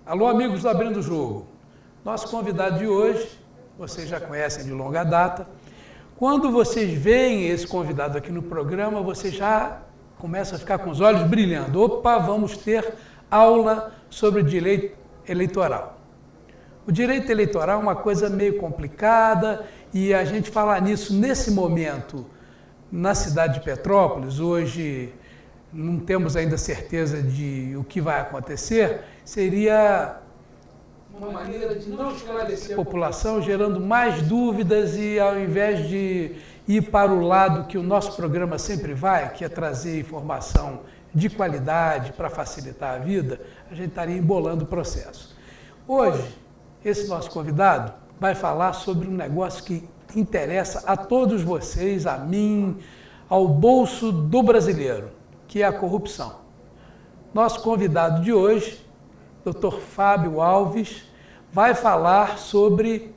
Alô, amigos do Abrindo o Jogo. Nosso convidado de hoje, vocês já conhecem de longa data. Quando vocês veem esse convidado aqui no programa, vocês já começam a ficar com os olhos brilhando. Opa, vamos ter aula sobre o direito eleitoral. O direito eleitoral é uma coisa meio complicada e a gente falar nisso nesse momento na cidade de Petrópolis, hoje não temos ainda certeza de o que vai acontecer, seria uma maneira de não esclarecer a população, gerando mais dúvidas e ao invés de ir para o lado que o nosso programa sempre vai, que é trazer informação de qualidade para facilitar a vida, a gente estaria embolando o processo. Hoje, esse nosso convidado vai falar sobre um negócio que interessa a todos vocês, a mim, ao bolso do brasileiro, que é a corrupção. Nosso convidado de hoje, Dr. Fábio Alves, vai falar sobre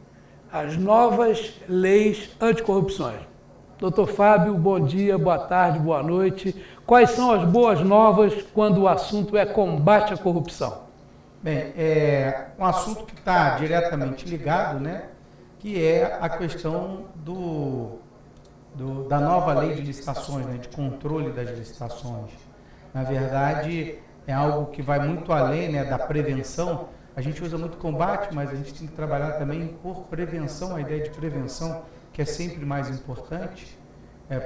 as novas leis anticorrupções. Dr. Fábio, bom dia, boa tarde, boa noite. Quais são as boas novas quando o assunto é combate à corrupção? Bem, é um assunto que está diretamente ligado, né, que é a questão da nova lei de licitações, né, de controle das licitações. Na verdade, é algo que vai muito além, né, da prevenção. A gente usa muito combate, mas a gente tem que trabalhar também por prevenção, a ideia de prevenção, que é sempre mais importante,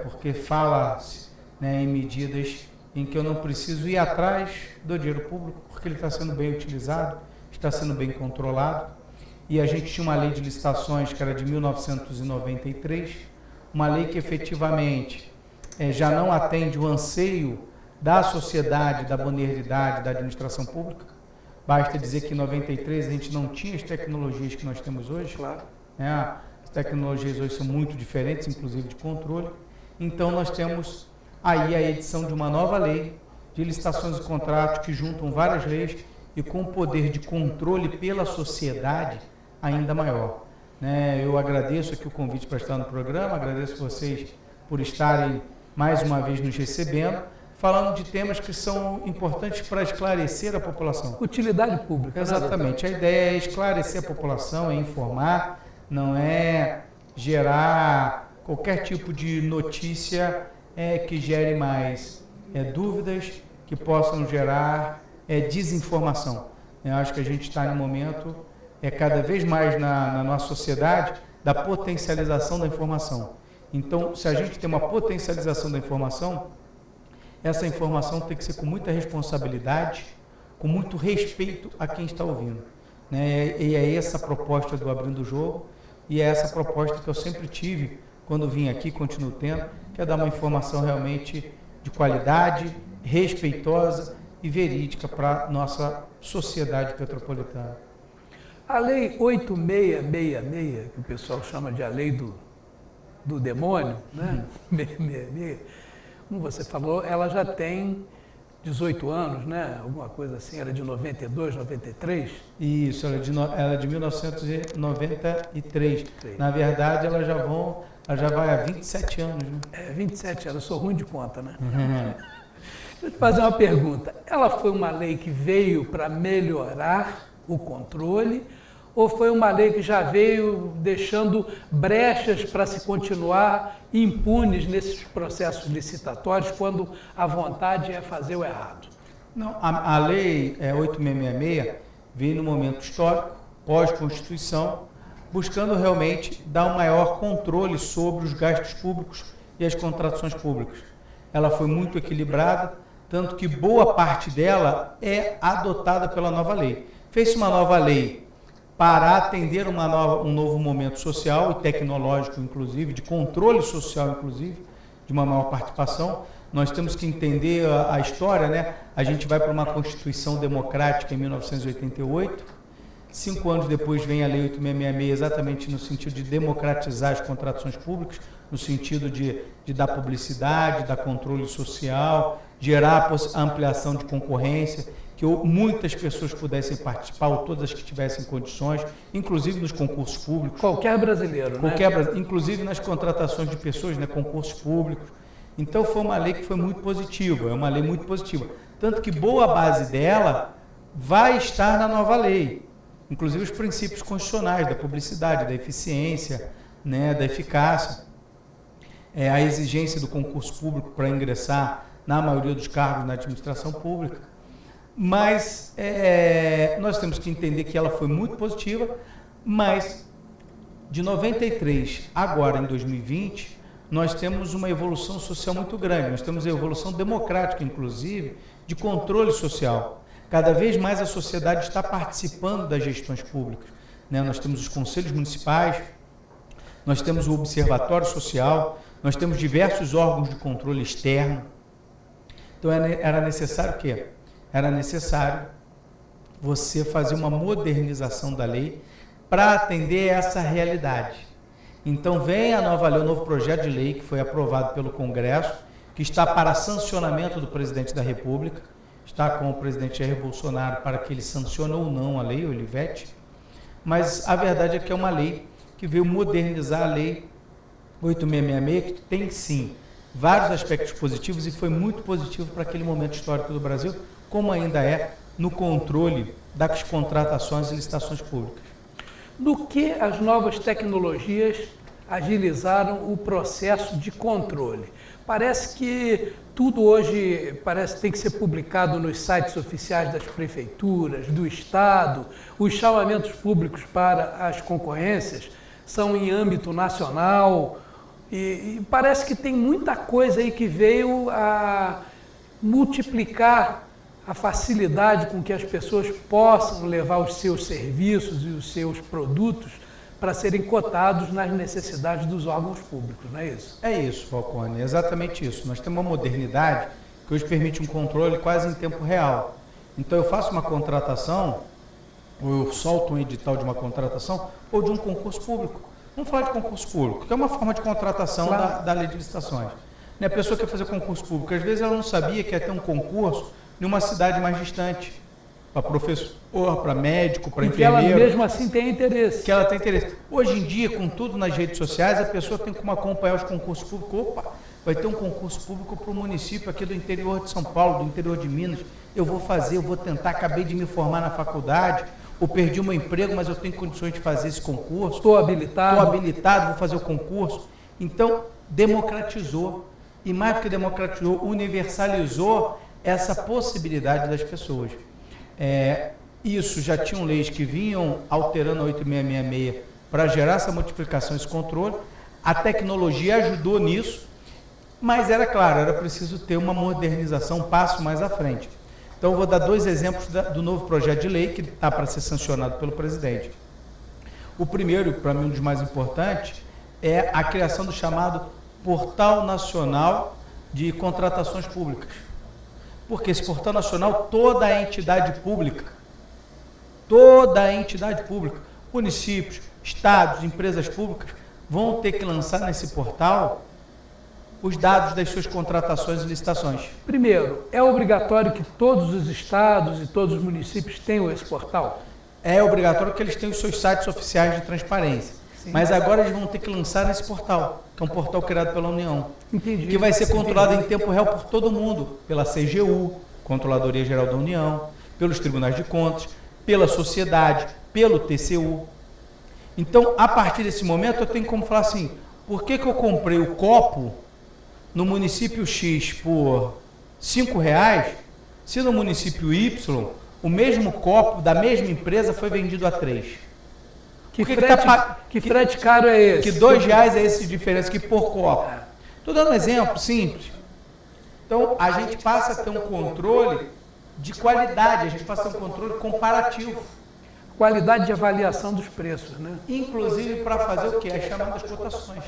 porque fala-se, né, em medidas em que eu não preciso ir atrás do dinheiro público, porque ele está sendo bem utilizado, está sendo bem controlado. E a gente tinha uma lei de licitações que era de 1993, uma lei que efetivamente já não atende o anseio da sociedade, da boneralidade, da administração pública. Basta dizer que em 93 a gente não tinha as tecnologias que nós temos hoje. Claro. As tecnologias hoje são muito diferentes, inclusive de controle. Então nós temos aí a edição de uma nova lei de licitações e contratos que juntam várias leis e com um poder de controle pela sociedade ainda maior. Eu agradeço aqui o convite para estar no programa, agradeço vocês por estarem mais uma vez nos recebendo, falando de temas que são importantes para esclarecer a população. Utilidade pública. Exatamente. A ideia é esclarecer a população, é informar, não é gerar qualquer tipo de notícia que gere mais dúvidas, que possam gerar desinformação. Eu acho que a gente está no momento, cada vez mais na nossa sociedade, da potencialização da informação. Então, se a gente tem uma potencialização da informação, essa informação tem que ser com muita responsabilidade, com muito respeito a quem está ouvindo. E é essa a proposta do Abrindo o Jogo, e é essa a proposta que eu sempre tive quando vim aqui, continuo tendo, que é dar uma informação realmente de qualidade, respeitosa e verídica para a nossa sociedade petropolitana. A lei 8666, que o pessoal chama de a lei do demônio, né? 666, como você falou, ela já tem 18 anos, né? Alguma coisa assim, era de 92, 93? Isso, ela é de 1993. Na verdade, ela já vai há 27 anos. Né? 27 anos, eu sou ruim de conta, né? Deixa eu te fazer uma pergunta. Ela foi uma lei que veio para melhorar o controle ou foi uma lei que já veio deixando brechas para se continuar impunes nesses processos licitatórios quando a vontade é fazer o errado? Não, a lei 8666 veio no momento histórico, pós-Constituição, buscando realmente dar um maior controle sobre os gastos públicos e as contratações públicas. Ela foi muito equilibrada, tanto que boa parte dela é adotada pela nova lei. Fez-se uma nova lei para atender um novo momento social e tecnológico, inclusive, de controle social, inclusive, de uma maior participação. Nós temos que entender a história, né? A gente vai para uma Constituição democrática em 1988, 5 anos depois vem a Lei 8666, exatamente no sentido de democratizar as contratações públicas, no sentido de dar publicidade, dar controle social, gerar a ampliação de concorrência, que muitas pessoas pudessem participar, ou todas as que tivessem condições, inclusive nos concursos públicos. Qualquer brasileiro, né? Inclusive nas contratações de pessoas, né, concursos públicos. Então foi uma lei que foi muito positiva, é uma lei muito positiva. Tanto que boa base dela vai estar na nova lei. Inclusive os princípios constitucionais da publicidade, da eficiência, né, da eficácia, a exigência do concurso público para ingressar na maioria dos cargos na administração pública. Mas nós temos que entender que ela foi muito positiva, mas de 93 agora em 2020, nós temos uma evolução social muito grande, nós temos a evolução democrática, inclusive, de controle social. Cada vez mais a sociedade está participando das gestões públicas, né? Nós temos os conselhos municipais, nós temos o observatório social, nós temos diversos órgãos de controle externo. Então era necessário o quê? Era necessário você fazer uma modernização da lei para atender essa realidade. Então vem a nova lei, o novo projeto de lei que foi aprovado pelo Congresso, que está para sancionamento do presidente da República, está com o presidente Jair Bolsonaro para que ele sancione ou não a lei, ou ele vete, mas a verdade é que é uma lei que veio modernizar a lei 8666, que tem sim vários aspectos positivos e foi muito positivo para aquele momento histórico do Brasil, como ainda é no controle das contratações e licitações públicas. No que as novas tecnologias agilizaram o processo de controle? Parece que tudo hoje tem que ser publicado nos sites oficiais das prefeituras, do Estado. Os chamamentos públicos para as concorrências são em âmbito nacional. E parece que tem muita coisa aí que veio a multiplicar a facilidade com que as pessoas possam levar os seus serviços e os seus produtos para serem cotados nas necessidades dos órgãos públicos, não é isso? É isso, Falcone, é exatamente isso. Nós temos uma modernidade que hoje permite um controle quase em tempo real. Então eu faço uma contratação, ou eu solto um edital de uma contratação, ou de um concurso público. Vamos falar de concurso público, que é uma forma de contratação da lei de licitações. A pessoa quer fazer concurso público, às vezes ela não sabia que ia ter um concurso em uma cidade mais distante, para professor, para médico, para enfermeiro. Que ela mesmo assim tem interesse. Que ela tem interesse. Hoje em dia, com tudo nas redes sociais, a pessoa tem como acompanhar os concursos públicos. Opa, vai ter um concurso público para o município aqui do interior de São Paulo, do interior de Minas. Eu vou fazer, eu vou tentar, acabei de me formar na faculdade, ou perdi o meu emprego, mas eu tenho condições de fazer esse concurso. Estou habilitado, vou fazer o concurso. Então, democratizou. E mais do que democratizou, universalizou essa possibilidade das pessoas. Isso já tinham leis que vinham alterando a 8666 para gerar essa multiplicação, esse controle. A tecnologia ajudou nisso, mas era claro, era preciso ter uma modernização, um passo mais à frente. Então eu vou dar 2 exemplos do novo projeto de lei que está para ser sancionado pelo presidente. O primeiro, para mim um dos mais importantes, é a criação do chamado Portal Nacional de Contratações Públicas. Porque esse Portal Nacional, toda a entidade pública, municípios, estados, empresas públicas, vão ter que lançar nesse portal os dados das suas contratações e licitações. Primeiro, é obrigatório que todos os estados e todos os municípios tenham esse portal? É obrigatório que eles tenham os seus sites oficiais de transparência. Sim. Mas agora eles vão ter que lançar nesse portal, que é um portal criado pela União. Entendi. Que vai ser controlado em tempo real por todo mundo, pela CGU, Controladoria Geral da União, pelos Tribunais de Contas, pela sociedade, pelo TCU. Então, a partir desse momento, eu tenho como falar assim, por que eu comprei o copo no município X por R$5, se no município Y, o mesmo copo da mesma empresa foi vendido a 3? Que frete caro é esse? Que R$2 é esse de diferença que por copo. Estou dando um exemplo simples. Então, a gente passa a ter um controle de qualidade, a gente passa a ter um controle comparativo. qualidade de avaliação dos preços, né? Inclusive para fazer o quê? As chamadas cotações.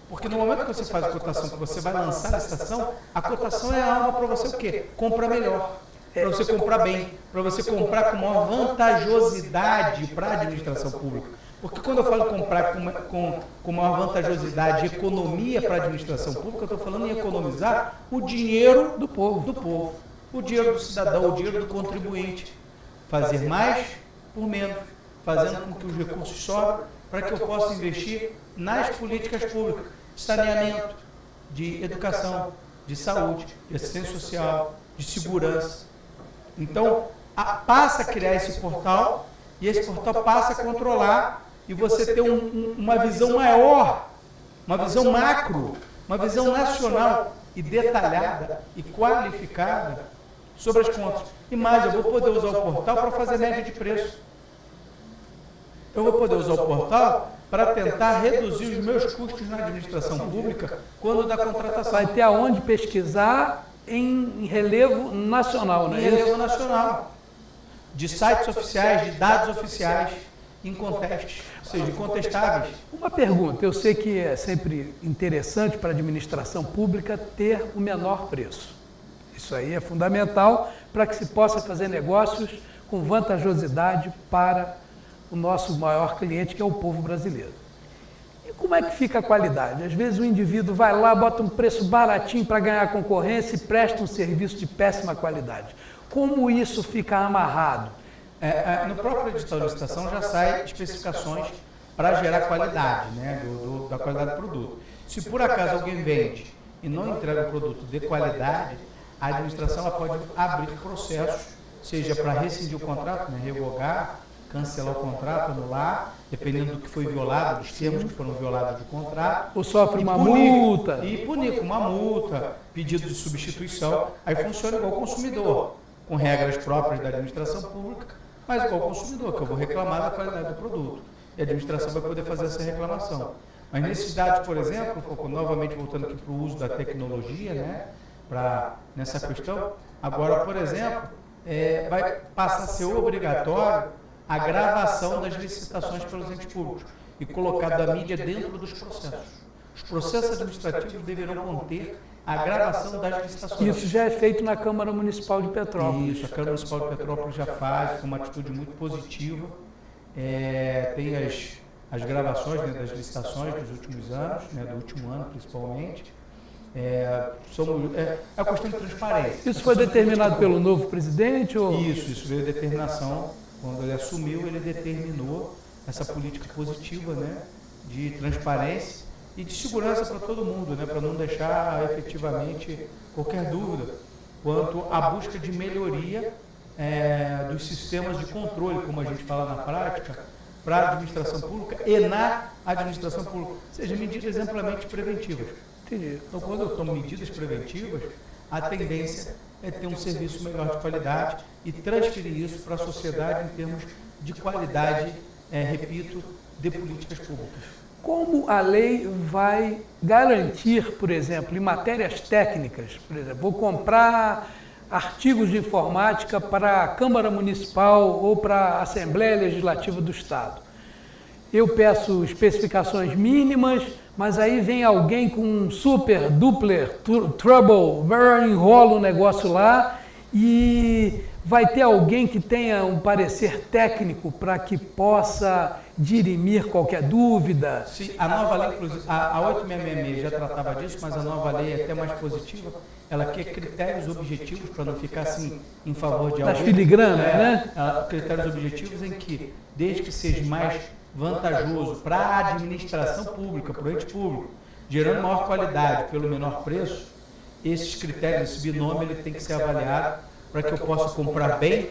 Porque no momento que você faz a cotação, que você vai lançar a licitação, a cotação é a alma para você o quê? Comprar melhor, para você comprar bem, para você comprar com maior vantajosidade para a administração pública. Porque quando eu falo comprar com maior vantajosidade, economia para a administração pública, eu estou falando em economizar o dinheiro do povo, o dinheiro do cidadão, o dinheiro do contribuinte. Fazer mais por menos, fazendo com que os recursos sobrem para que eu possa investir nas políticas públicas, de saneamento, de educação, de saúde, de assistência social, de segurança. Então, passa a criar esse portal e esse portal passa a controlar e você ter uma visão maior, uma visão macro, uma visão nacional e detalhada e qualificada sobre as contas. E mais, eu vou poder usar o portal para fazer média de preço. Eu vou poder usar o portal para tentar reduzir os meus custos na administração pública quando da contratação. Vai ter aonde pesquisar em relevo nacional, né? Em relevo nacional. De sites oficiais, de dados oficiais, incontestes, ou seja, incontestáveis. Uma pergunta, eu sei que é sempre interessante para a administração pública ter o menor preço. Isso aí é fundamental para que se possa fazer negócios com vantajosidade para o nosso maior cliente, que é o povo brasileiro. E como é que fica a qualidade? Às vezes o indivíduo vai lá, bota um preço baratinho para ganhar concorrência e presta um serviço de péssima qualidade. Como isso fica amarrado? No próprio edital de licitação já sai especificações para gerar qualidade, né, da qualidade do produto. Se por acaso alguém vende e não entrega um produto de qualidade, a administração ela pode abrir processos, seja para rescindir o contrato, né, revogar, cancelar o contrato, anular, dependendo do que foi violado, dos termos que foram violados do contrato. Ou sofre uma multa. E punir com uma multa, pedido de substituição. Aí funciona igual o consumidor, com regras próprias da administração pública, mas igual o consumidor, que eu vou reclamar da qualidade do produto. E a administração vai poder fazer essa reclamação. Mas nesses dados, por exemplo, novamente voltando aqui para o uso da tecnologia, né, nessa questão, agora, por exemplo, vai passar a ser obrigatório a gravação das licitações pelos entes públicos e colocar da mídia dentro dos processos. Os processos administrativos deverão conter a gravação das licitações. Isso já é feito na Câmara Municipal de Petrópolis. Isso, a Câmara Municipal de Petrópolis já faz, com uma atitude muito positiva. Tem as gravações, né, das licitações dos últimos anos, né, do último ano principalmente. É a questão de transparência. Isso foi determinado pelo novo presidente? Ou... Isso veio determinação. Quando ele assumiu, ele determinou essa política positiva, né, de transparência e de segurança para todo mundo, né, para não deixar efetivamente qualquer dúvida quanto à busca de melhoria dos sistemas de controle, como a gente fala na prática, para a administração pública e na administração pública, ou seja, medidas amplamente preventivas. Entendi. Então, quando eu tomo medidas preventivas, a tendência é ter um serviço melhor de qualidade e transferir isso para a sociedade em termos de qualidade, repito, de políticas públicas. Como a lei vai garantir, por exemplo, em matérias técnicas, por exemplo, vou comprar artigos de informática para a Câmara Municipal ou para a Assembleia Legislativa do Estado. Eu peço especificações mínimas, mas aí vem alguém com um super, dupler, trouble, enrola o negócio lá e vai ter alguém que tenha um parecer técnico para que possa dirimir qualquer dúvida. Sim, a nova lei, inclusive, a 8666 já tratava disso, mas a nova lei é até mais positiva. Ela quer critérios objetivos para não ficar assim em favor de alguém. Das filigranas, né? Critérios objetivos em que, desde que seja mais vantajoso para a administração pública, para o ente público, gerando maior qualidade pelo menor preço, esses critérios, esse binômio, ele tem que ser avaliado para que eu possa comprar bem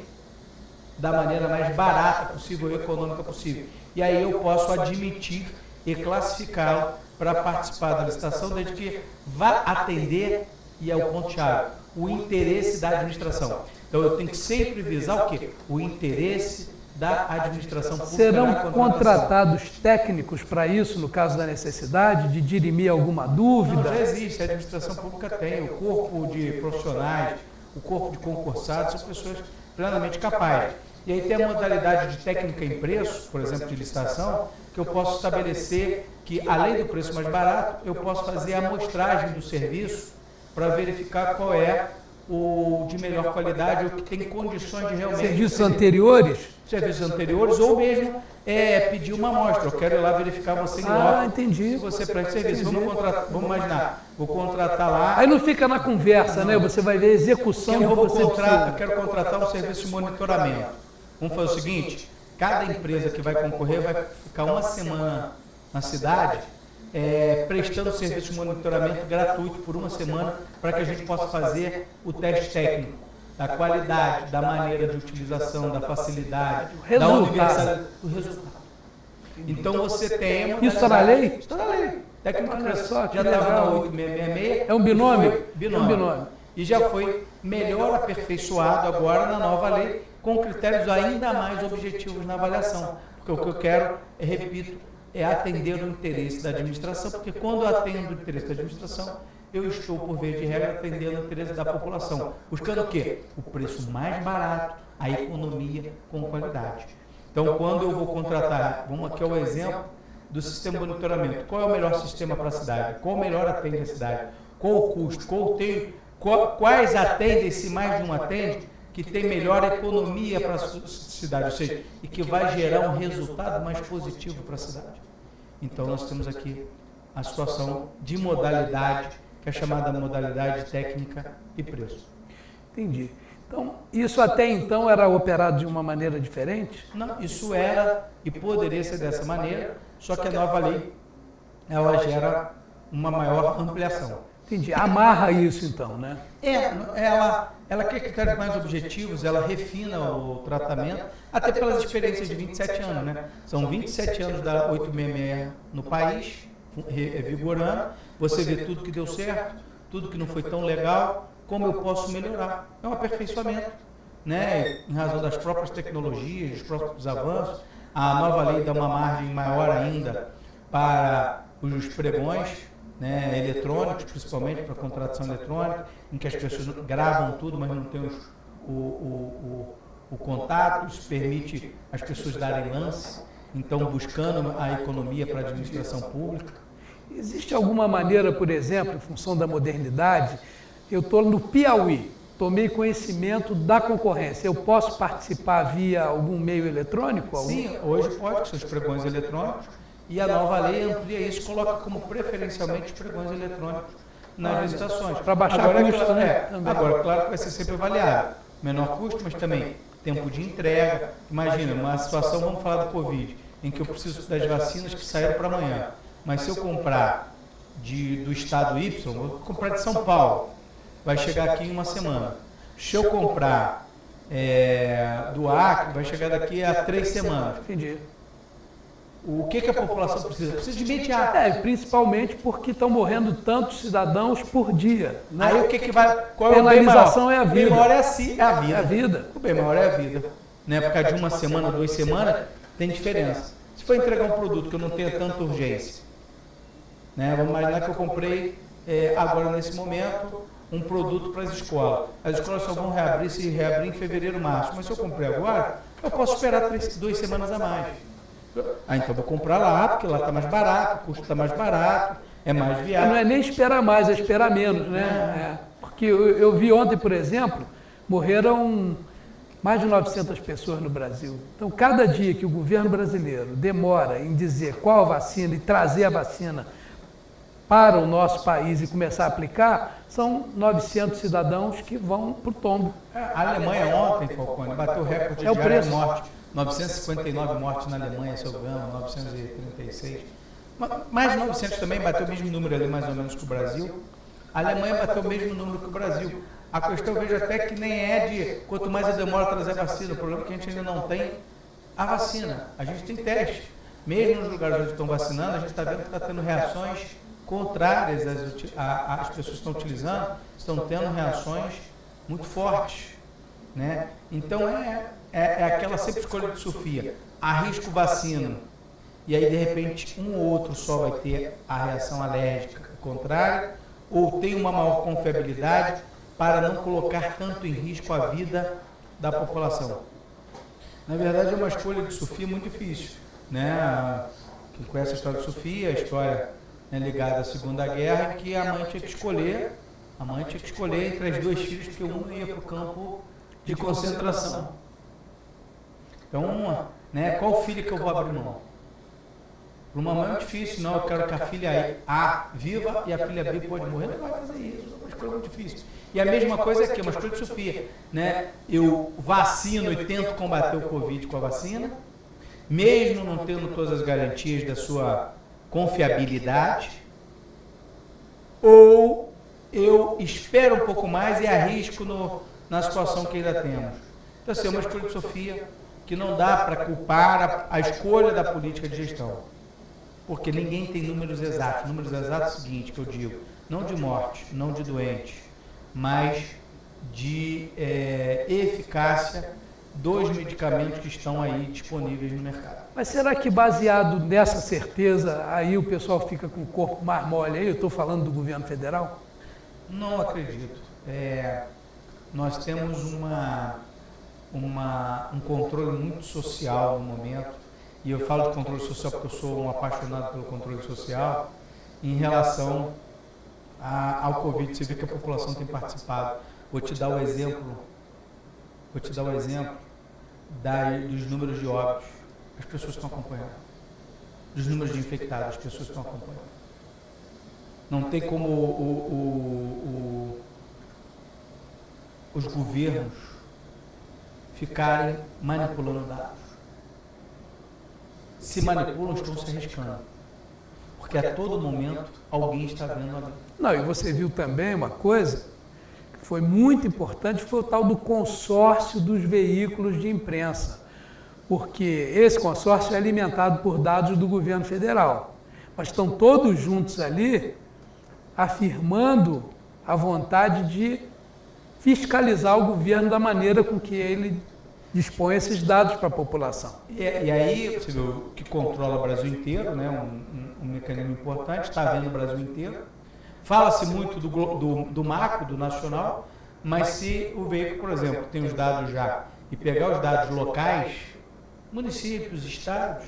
da maneira mais barata possível e econômica possível. E aí eu posso admitir e classificá-lo para participar da licitação, desde que vá atender, e é o ponto-chave, o interesse da administração. Então eu tenho que sempre visar o quê? O interesse da administração pública. Serão contratados técnicos para isso, no caso da necessidade de dirimir alguma dúvida? Não, já existe, a administração pública tem, o corpo de profissionais, o corpo de concursados, são pessoas plenamente capazes. E aí tem a modalidade de técnica em preço, por exemplo, de licitação, que eu posso estabelecer que, além do preço mais barato, eu posso fazer a amostragem do serviço para verificar qual é o de melhor qualidade, ou que tem condições de realmente... Serviços anteriores? Serviços anteriores, ou mesmo pedir uma amostra. Eu quero ir lá verificar você em loco. Entendi. Se você presta serviço. Vamos imaginar, vou contratar lá... Aí não fica na conversa, né? Você vai ver a execução eu quero contratar um serviço de monitoramento. Vamos fazer o seguinte, cada empresa que vai concorrer vai ficar uma semana na cidade prestando serviço de monitoramento gratuito por uma semana para que a gente possa fazer o teste técnico da qualidade, da maneira de utilização, da facilidade, da universalidade, do resultado. Então você tem... Isso está na lei? Está na lei. Técnica já estava na 8666. É um binômio? É um binômio. E já foi melhor aperfeiçoado agora na nova lei, com critérios ainda mais objetivos na avaliação. Porque o que eu quero, repito, é atender o interesse da administração, porque quando eu atendo o interesse da administração, eu estou, por via de regra, atendendo o interesse da população. Buscando o quê? O preço mais barato, a economia com qualidade. Então, quando eu vou contratar, vamos aqui ao exemplo do sistema de monitoramento. Qual é o melhor sistema para a cidade? Qual melhor atende a cidade? Qual o custo? Quais atendem, se mais de um atende, que tem melhor economia para a cidade, ou seja, e que vai gerar um resultado mais positivo para a cidade. Então, nós temos aqui a situação de modalidade, que é chamada modalidade técnica e preço. Entendi. Então, isso até então era operado de uma maneira diferente? Não, isso era e poderia ser dessa maneira, só que a nova lei, ela gera uma maior ampliação. Entendi. Amarra isso então, né? Ela quer critérios mais objetivos, ela refina o tratamento, até pelas experiências de 27 anos, né? São 27 anos da 866 no país, vigorando, você vê tudo que deu certo, tudo que não foi tão legal, como eu posso melhorar. É um aperfeiçoamento, né? Em razão das próprias tecnologias, dos próprios avanços. A nova lei dá uma margem maior ainda para os pregões, né, eletrônicos, principalmente para contratação eletrônica, em que as pessoas gravam tudo, mas não tem o contato. Isso permite as pessoas darem lance, então buscando a economia para a administração pública. Existe alguma maneira, por exemplo, em função da modernidade, eu estou no Piauí, tomei conhecimento da concorrência, eu posso participar via algum meio eletrônico? Sim, hoje pode, com seus pregões eletrônicos, e a nova lei amplia isso, coloca como preferencialmente os pregões eletrônicos nas licitações. Para baixar custo, né? Agora, claro que vai ser sempre avaliado. Menor custo, mas também tempo de entrega. Imagina, uma situação, vamos falar do Covid, em que eu preciso das vacinas que saíram para amanhã. Mas se eu comprar do estado Y, vou comprar de São Paulo, vai chegar aqui em uma semana. Se eu comprar do Acre, vai chegar daqui a 3 semanas. Entendi. O que a população precisa? Precisa de imediato. Principalmente porque estão morrendo tantos cidadãos por dia. Né? Aí o que vai... Qual é o penalização é a vida. O bem maior é a vida. É a vida. O bem maior é a vida. Na época de uma semana, 2 semanas, tem diferença. Se for entregar um produto que eu não tenha tanta urgência, né? Vamos imaginar que eu comprei agora nesse momento um produto para as escolas. As escolas só vão se reabrir em fevereiro, março. Mas se eu comprei agora, eu posso esperar 2 semanas a mais. Então vou comprar lá, porque lá está mais barato, o custo está mais barato, é mais viável. Não é nem esperar mais, é esperar menos, né? Porque eu vi ontem, por exemplo, morreram mais de 900 pessoas no Brasil. Então, cada dia que o governo brasileiro demora em dizer qual a vacina e trazer a vacina para o nosso país e começar a aplicar, são 900 cidadãos que vão para o tombo. A Alemanha ontem, Falcone, bateu o recorde diário de morte. 959 mortes na Alemanha, se eu não me engano, 936. Mais de 900 também, bateu o mesmo número ali, mais ou menos, que o Brasil. A Alemanha bateu o mesmo número que o Brasil. A questão, eu vejo até que nem é de quanto mais eu demoro a trazer a vacina. O problema é que a gente ainda não tem a vacina. A gente tem teste. Mesmo nos lugares onde estão vacinando, a gente está vendo que está tendo reações contrárias às pessoas que estão utilizando, estão tendo reações muito fortes, né? Então, é aquela sempre escolha de Sofia, arrisco vacina, e aí de repente um ou outro só vai ter a reação alérgica contrária, ou tem uma maior confiabilidade para não colocar tanto em risco a vida da população. Na verdade, é uma escolha de Sofia muito difícil, né? Quem conhece a história de Sofia, a história é ligada à Segunda Guerra, em que a mãe tinha que escolher entre as duas filhas, porque uma ia para o campo de concentração. Então, né, qual filha que eu vou abrir mão? Para uma mãe é muito difícil, não, eu quero que a filha A viva e a filha B pode morrer, não vai fazer isso, é uma escolha muito difícil. E a mesma coisa aqui, uma escolha de Sofia, né? Eu vacino e tento combater o Covid com a vacina, mesmo não tendo todas as garantias da sua confiabilidade, ou eu espero um pouco mais e arrisco na situação que ainda temos. Então, assim, é uma escolha de Sofia que não dá para culpar a escolha da política de gestão, porque ninguém tem números exatos. Números exatos é o seguinte, que eu digo, não de morte, não de doentes, mas de eficácia dos medicamentos que estão aí disponíveis no mercado. Mas será que baseado nessa certeza, aí o pessoal fica com o corpo mais mole? Aí eu estou falando do governo federal? Não acredito. Nós temos um controle muito social no momento, e eu falo de controle social porque eu sou um apaixonado pelo controle social, em relação ao Covid. Você vê que a população tem participado. Vou te dar o exemplo dos números de óbitos. As pessoas estão acompanhando. Dos números de infectados, as pessoas estão acompanhando. Não tem como os governos ficarem manipulando dados. Se manipulam, estão se arriscando. Porque a todo momento alguém está vendo ali. Não, e você viu também uma coisa que foi muito importante, foi o tal do consórcio dos veículos de imprensa. Porque esse consórcio é alimentado por dados do governo federal. Mas estão todos juntos ali afirmando a vontade de fiscalizar o governo da maneira com que ele dispõe esses dados para a população. E aí, você vê, o que controla o Brasil inteiro, né, um mecanismo importante, está vendo o Brasil inteiro. Fala-se muito do macro, do nacional, mas se o veículo, por exemplo, tem os dados já, e pegar os dados locais, municípios, estados,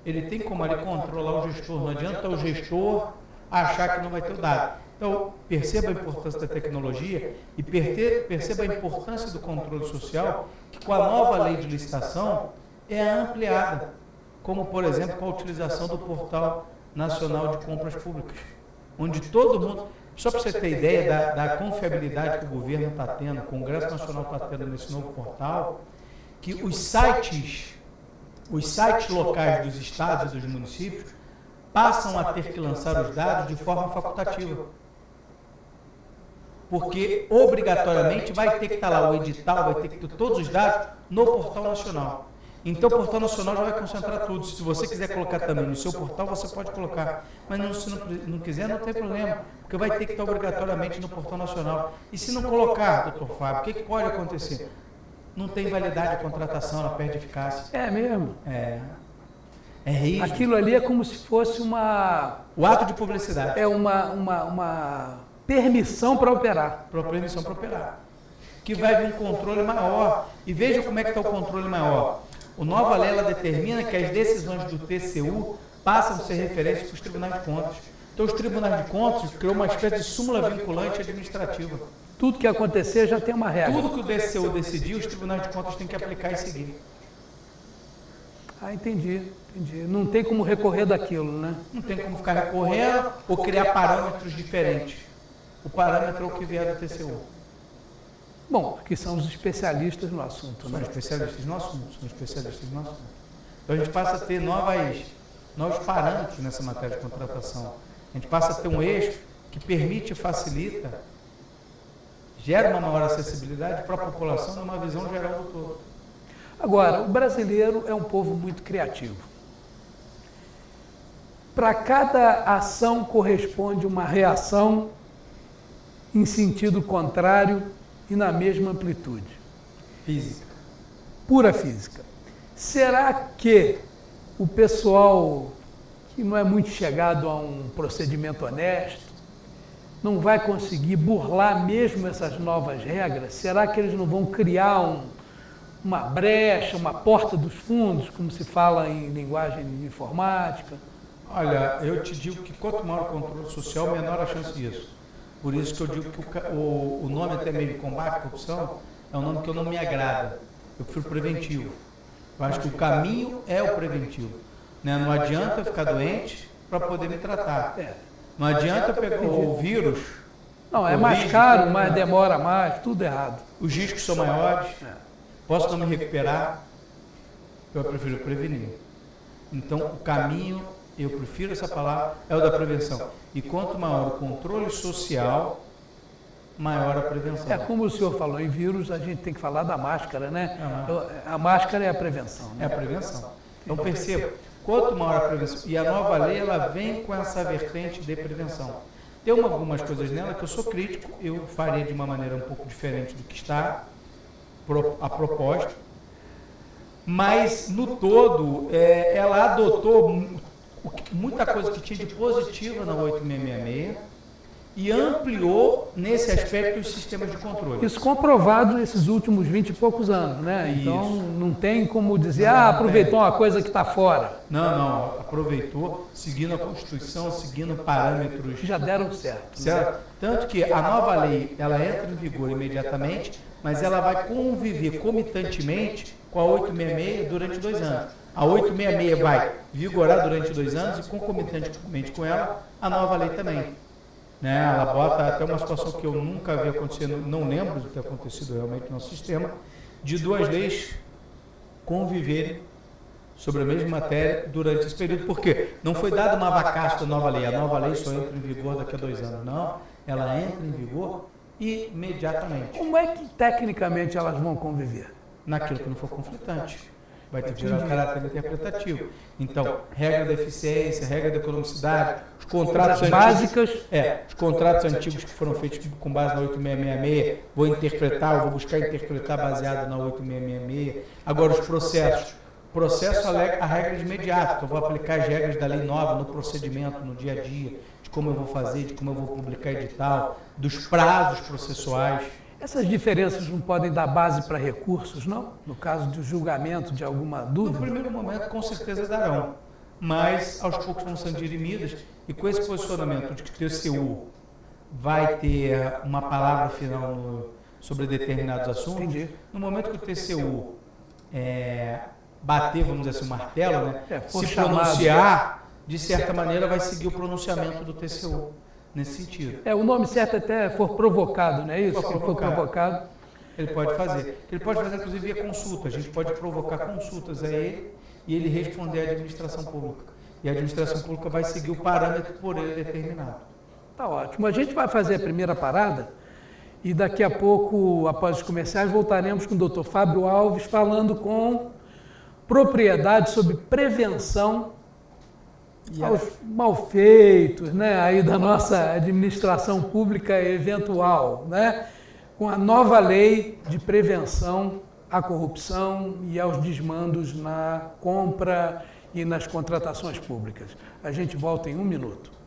ele tem como ali controlar o gestor. Não adianta o gestor achar que não vai ter o dado. Então, perceba a importância da tecnologia e perceba a importância do controle social, que com a nova lei de licitação é ampliada, como, por exemplo, com a utilização do Portal Nacional de Compras Públicas, onde todo mundo, só para você ter ideia da confiabilidade que o governo está tendo, o Congresso Nacional está tendo nesse novo portal, que os sites locais dos estados e dos municípios passam a ter que lançar os dados de forma facultativa. Porque, obrigatoriamente, vai ter que estar lá o edital, vai ter que ter todos os dados no Portal Nacional. Então, o Portal Nacional já vai concentrar tudo. Se você quiser colocar também no seu portal, você pode colocar. Mas se não quiser, não tem problema, porque vai ter que estar obrigatoriamente no Portal Nacional. E se não colocar, doutor Fábio, o que pode acontecer? Não tem validade de contratação, ela perde eficácia. É mesmo? É rígido. Aquilo ali é como se fosse o ato de publicidade. É uma permissão para operar. Permissão para operar. Que vai vir um controle maior. E veja como é que está o controle maior. O nova lei, ela determina que as decisões do TCU passam a ser referências para os tribunais de contas. Então, os tribunais de contas criou uma espécie de súmula vinculante administrativa. Tudo que acontecer já tem uma regra. Tudo que o TCU decidir, os tribunais de contas têm que aplicar e seguir. Ah, entendi. Não tem como recorrer daquilo, né? Não tem como ficar recorrendo ou criar parâmetros diferentes. O parâmetro é o que vier do TCU. Bom, que são os especialistas no assunto, né? São especialistas no assunto. Então, a gente passa a ter novos parâmetros nessa matéria de contratação. A gente passa a ter um eixo que permite e facilita, gera uma maior acessibilidade para a população numa visão geral do todo. Agora, o brasileiro é um povo muito criativo. Para cada ação corresponde uma reação em sentido contrário e na mesma amplitude. Física. Pura física. Será que o pessoal que não é muito chegado a um procedimento honesto não vai conseguir burlar mesmo essas novas regras? Será que eles não vão criar uma brecha, uma porta dos fundos, como se fala em linguagem de informática? Olha, eu te digo que quanto maior o controle social, menor a chance disso. Por isso que eu digo que o nome até meio de combate à corrupção é um nome que eu não me agrada. Eu prefiro preventivo. Eu acho que o caminho é o preventivo. Né? Não adianta eu ficar doente para poder me tratar. Não adianta eu pegar o vírus. Não, é mais caro, mas demora mais, tudo errado. Os riscos são maiores, posso não me recuperar, eu prefiro prevenir. Então, o caminho, eu prefiro essa palavra, é o da prevenção. E quanto maior o controle social, maior a prevenção. É como o senhor falou, em vírus a gente tem que falar da máscara, né? A máscara é a prevenção. Né? É a prevenção. Então, perceba, quanto maior a prevenção, e a nova lei, ela vem com essa vertente de prevenção. Tem algumas coisas nela que eu sou crítico, eu faria de uma maneira um pouco diferente do que está a proposta, mas no todo ela adotou muita coisa que tinha de positiva na 8666 e ampliou nesse aspecto os sistemas de controle. Isso comprovado nesses últimos 20 e poucos anos, né? Isso. Então não tem como dizer, aproveitou uma coisa que está fora. Não, aproveitou, seguindo a Constituição, seguindo parâmetros. Já deram certo. Certo? Tanto que a nova lei, ela entra em vigor imediatamente, mas ela vai conviver comitantemente com a 866 durante 2 anos. A 866 vai vigorar durante 2 anos e concomitantemente com ela, a nova lei também. Né? Ela bota até uma situação que eu nunca vi acontecendo, não lembro de ter acontecido realmente no nosso sistema, de 2 leis conviverem sobre a mesma matéria durante esse período. Por quê? Não foi dada uma vacácio da nova lei, a nova lei só entra em vigor daqui a 2 anos. Não, ela entra em vigor imediatamente. Como é que tecnicamente elas vão conviver? Naquilo que não for conflitante. Vai ter que gerar caráter interpretativo. Então, regra da eficiência, regra da economicidade, os contratos básicas. Os contratos antigos que foram feitos com base na 8666, vou buscar interpretar baseado na 8666. Agora, os processos. O processo alega a regra de imediato, que eu vou aplicar as regras da lei nova no procedimento, no dia a dia, de como eu vou fazer, de como eu vou publicar edital, dos prazos processuais. Essas diferenças não podem dar base para recursos, não? No caso do julgamento de alguma dúvida? No primeiro momento, com certeza darão, mas aos poucos vão sendo dirimidas e com esse posicionamento de que o TCU vai ter uma palavra final sobre determinados assuntos, Entendi. No momento que o TCU bater, vamos dizer assim, o martelo, né, se pronunciar, de certa maneira vai seguir o pronunciamento do TCU. Nesse sentido. O nome certo até for provocado, não é isso? Se for provocado. Ele pode fazer. Ele pode fazer, inclusive, via consulta. A gente pode provocar consultas a ele e ele responder à administração pública. E a administração pública vai seguir o parâmetro por ele determinado. Tá ótimo. A gente vai fazer a primeira parada e daqui a pouco, após os comerciais, voltaremos com o Dr. Fábio Alves falando com propriedade sobre prevenção aos malfeitos, né, aí da nossa administração pública eventual, né, com a nova lei de prevenção à corrupção e aos desmandos na compra e nas contratações públicas. A gente volta em 1 minuto.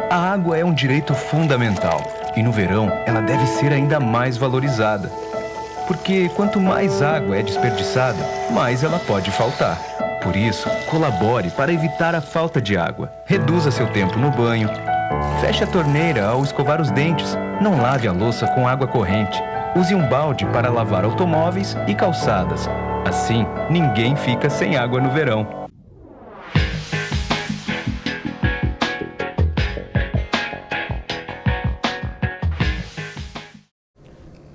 A água é um direito fundamental e no verão ela deve ser ainda mais valorizada. Porque quanto mais água é desperdiçada, mais ela pode faltar. Por isso, colabore para evitar a falta de água. Reduza seu tempo no banho. Feche a torneira ao escovar os dentes. Não lave a louça com água corrente. Use um balde para lavar automóveis e calçadas. Assim, ninguém fica sem água no verão.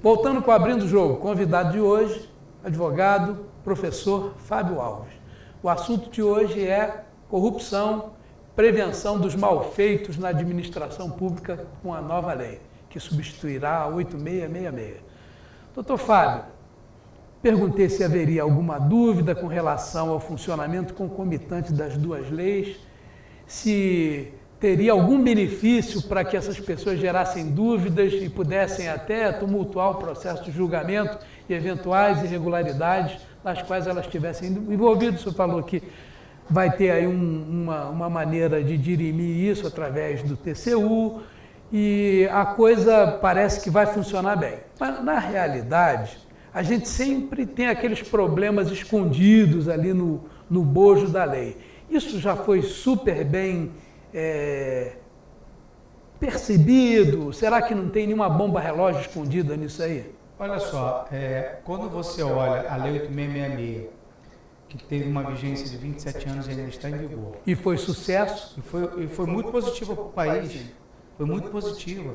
Voltando com Abrindo o Jogo, convidado de hoje, advogado, professor Fábio Alves. O assunto de hoje é corrupção, prevenção dos malfeitos na administração pública com a nova lei, que substituirá a 8666. Doutor Fábio, perguntei se haveria alguma dúvida com relação ao funcionamento concomitante das duas leis, se teria algum benefício para que essas pessoas gerassem dúvidas e pudessem até tumultuar o processo de julgamento e eventuais irregularidades nas quais elas estivessem envolvidas. O senhor falou que vai ter aí uma maneira de dirimir isso através do TCU e a coisa parece que vai funcionar bem. Mas, na realidade, a gente sempre tem aqueles problemas escondidos ali no bojo da lei. Isso já foi super bem percebido? Será que não tem nenhuma bomba relógio escondida nisso aí? Olha só, quando você olha a Lei 8666, que teve uma vigência de 27 anos e ainda está em vigor. E foi sucesso? E foi muito positiva para o país, foi muito positiva.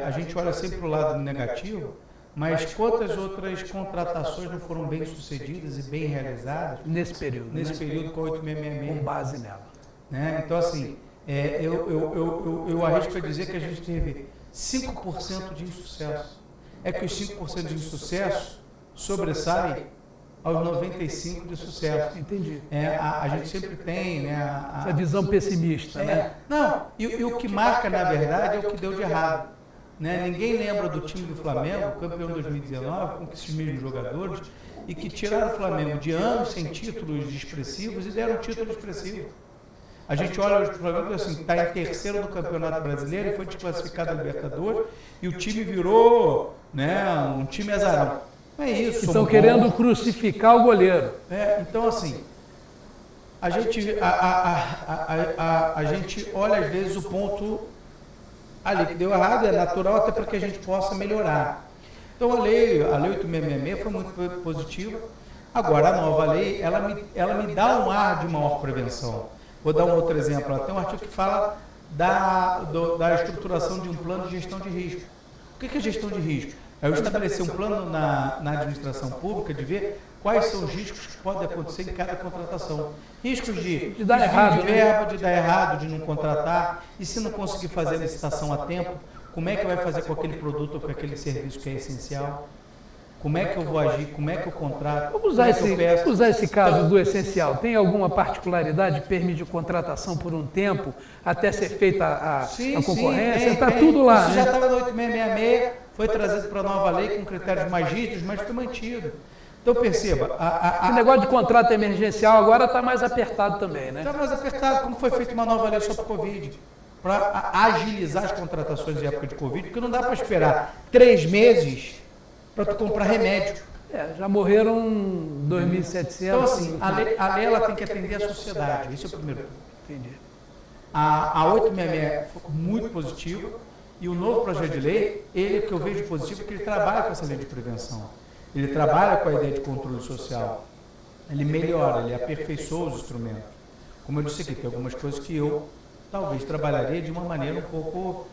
A gente olha sempre para o lado negativo, mas quantas outras contratações não foram bem sucedidas e bem realizadas Nesse período com a 8666? Com base nela. Né? Então, assim, eu arrisco a dizer que a gente teve 5% de insucesso. É que os 5% de insucesso sobressaem aos 95% de sucesso. Entendi. A gente sempre tem, né? Essa visão pessimista, né? Não, e o que marca, na verdade, é o que deu de errado. Né? Ninguém lembra do time do Flamengo, campeão 2019, com esses mesmos jogadores, e que tiraram o Flamengo de anos sem títulos expressivos e deram título expressivo. A gente olha hoje para o Flamengo assim, está em terceiro no Campeonato Brasileiro e foi desclassificado a Libertadores e o time virou, né, um time azarão. Não é isso. Estão querendo crucificar o goleiro. Então, assim, a gente olha às vezes o ponto ali que deu errado, é natural até para que a gente possa melhorar. Então a lei 8666 foi muito positiva. Agora a nova lei, ela me dá um ar de maior prevenção. Vou dar um outro exemplo. Ela tem um artigo que fala da estruturação de um plano de gestão de risco. O que é gestão de risco? É eu estabelecer um plano na administração pública de ver quais são os riscos que podem acontecer em cada contratação. Riscos de dar errado, de verba, de dar errado, de não contratar, e se não conseguir fazer a licitação a tempo, como é que vai fazer com aquele produto ou com aquele serviço que é essencial? Como é que eu vou agir? Como é que eu contrato? Vamos usar esse caso do essencial. Tem alguma particularidade que permite a contratação por um tempo até ser feita a concorrência? Está tudo lá, isso né? já estava na 8666, foi trazido para a nova lei com critérios mais rígidos, mas foi mantido. Então perceba, o negócio de contrato emergencial agora está mais apertado também, né? Está mais apertado, como foi feita uma nova lei só para o Covid, para agilizar as contratações em época de Covid, porque não dá para esperar 3 meses para tu comprar remédio. Já morreram 2.700. Então, assim, a lei ela tem que atender a sociedade. Esse é o primeiro ponto. Entendi. A 866 foi muito positiva e o novo projeto de lei, ele que eu vejo positivo, é que ele trabalha com essa lei de prevenção. Ele trabalha com a ideia de controle social. Ele melhora, ele aperfeiçoa os instrumentos. Como eu disse aqui, tem algumas coisas que eu talvez trabalharia de uma maneira um pouco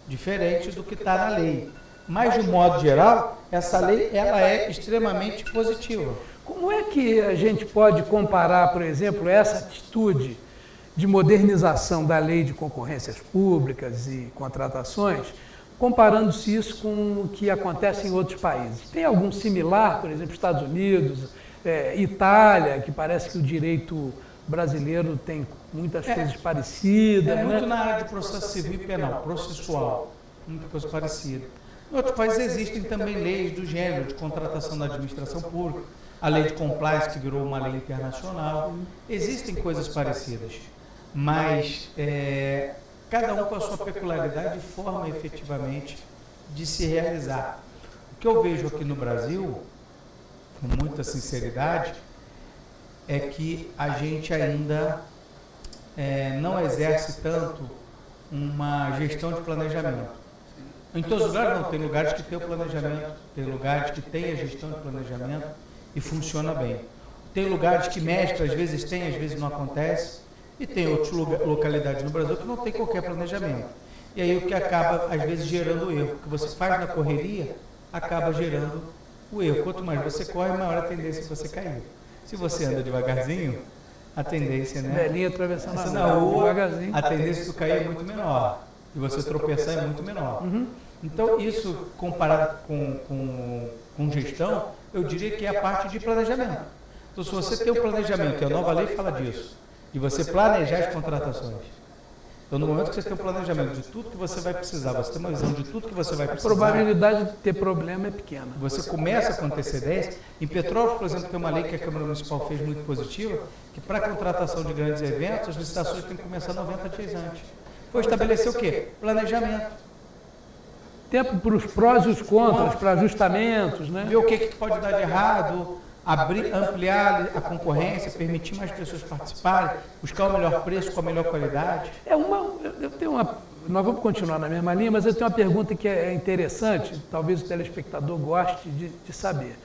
diferente do que está na lei. Mas, de um modo geral, essa lei ela é extremamente positiva. Como é que a gente pode comparar, por exemplo, essa atitude de modernização da lei de concorrências públicas e contratações, comparando-se isso com o que acontece em outros países? Tem algum similar, por exemplo, Estados Unidos, Itália, que parece que o direito brasileiro tem muitas coisas parecidas. É muito né? na área de processo civil e penal, processual, muita coisa parecida. Em outros países existem também leis do gênero, de contratação da administração pública, a lei de compliance, que virou uma lei internacional. Existem coisas parecidas, mas cada um com a sua peculiaridade e forma efetivamente de se realizar. O que eu vejo aqui no Brasil, com muita sinceridade, é que a gente ainda não exerce tanto uma gestão de planejamento. Em todos os lugares não, tem lugares que tem o planejamento, tem lugares que tem a gestão de planejamento e funciona bem. Tem lugares que mescla, às vezes tem, às vezes não acontece, e tem outras localidades no Brasil que não tem qualquer planejamento. E aí o que acaba, às vezes, gerando erro, que você faz na correria acaba gerando o erro. Quanto mais você corre, maior a tendência de você cair. Se você anda devagarzinho, a tendência, né? Velhinha atravessando na rua, devagarzinho. a tendência de cair é muito menor. E você tropeçar é muito menor. Então, isso, comparado com gestão, eu diria que é a parte de planejamento. Então, se você tem um planejamento, e a nova lei fala disso, de você planejar as contratações. Então, no momento que você tem um planejamento de tudo que você vai precisar, você tem uma visão de tudo que você vai precisar. A probabilidade de ter problema é pequena. Você começa com antecedência. Em Petrópolis, por exemplo, tem uma lei que a Câmara Municipal fez muito positiva, que para a contratação de grandes eventos, as licitações têm que começar 90 dias antes. Foi estabelecer o quê? Planejamento. Tempo para os prós e os contras, para ajustamentos, né? Ver o que pode dar de errado, ampliar a concorrência, permitir mais pessoas participarem, buscar o melhor preço com a melhor qualidade. Nós vamos continuar na mesma linha, mas eu tenho uma pergunta que é interessante, talvez o telespectador goste de saber.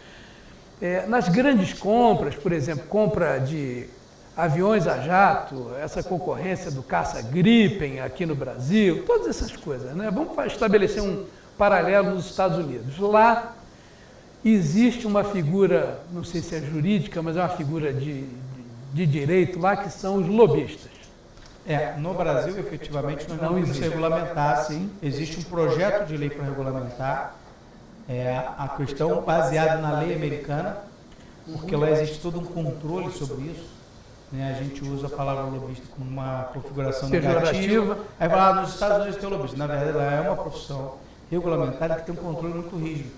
Nas grandes compras, por exemplo, compra de aviões a jato, essa concorrência do caça Gripen aqui no Brasil, todas essas coisas, né? Vamos estabelecer um paralelo nos Estados Unidos. Lá existe uma figura, não sei se é jurídica, mas é uma figura de direito lá, que são os lobistas. No Brasil, efetivamente, nós não temos regulamentar, sim. Existe um projeto de lei para regulamentar a questão baseada na lei americana, porque lá existe todo um controle sobre isso. A gente usa a palavra lobista como uma configuração negativa. Aí vai lá, nos Estados Unidos tem o lobista. Na verdade, ela é uma profissão regulamentada que tem um controle muito rígido.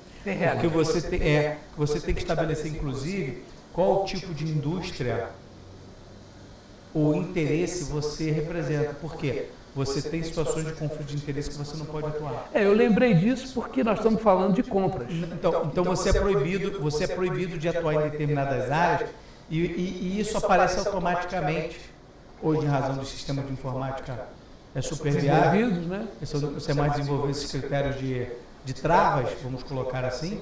Porque você tem que estabelecer, inclusive, qual tipo de indústria ou interesse você representa. Por quê? Você tem situações de conflito de interesse que você não pode atuar. Eu lembrei disso porque nós estamos falando de compras. Então você é proibido de atuar em determinadas áreas e isso aparece automaticamente. Hoje, em razão do sistema de informática super viável, né? Você mais desenvolver esses critérios de travas, vamos colocar assim.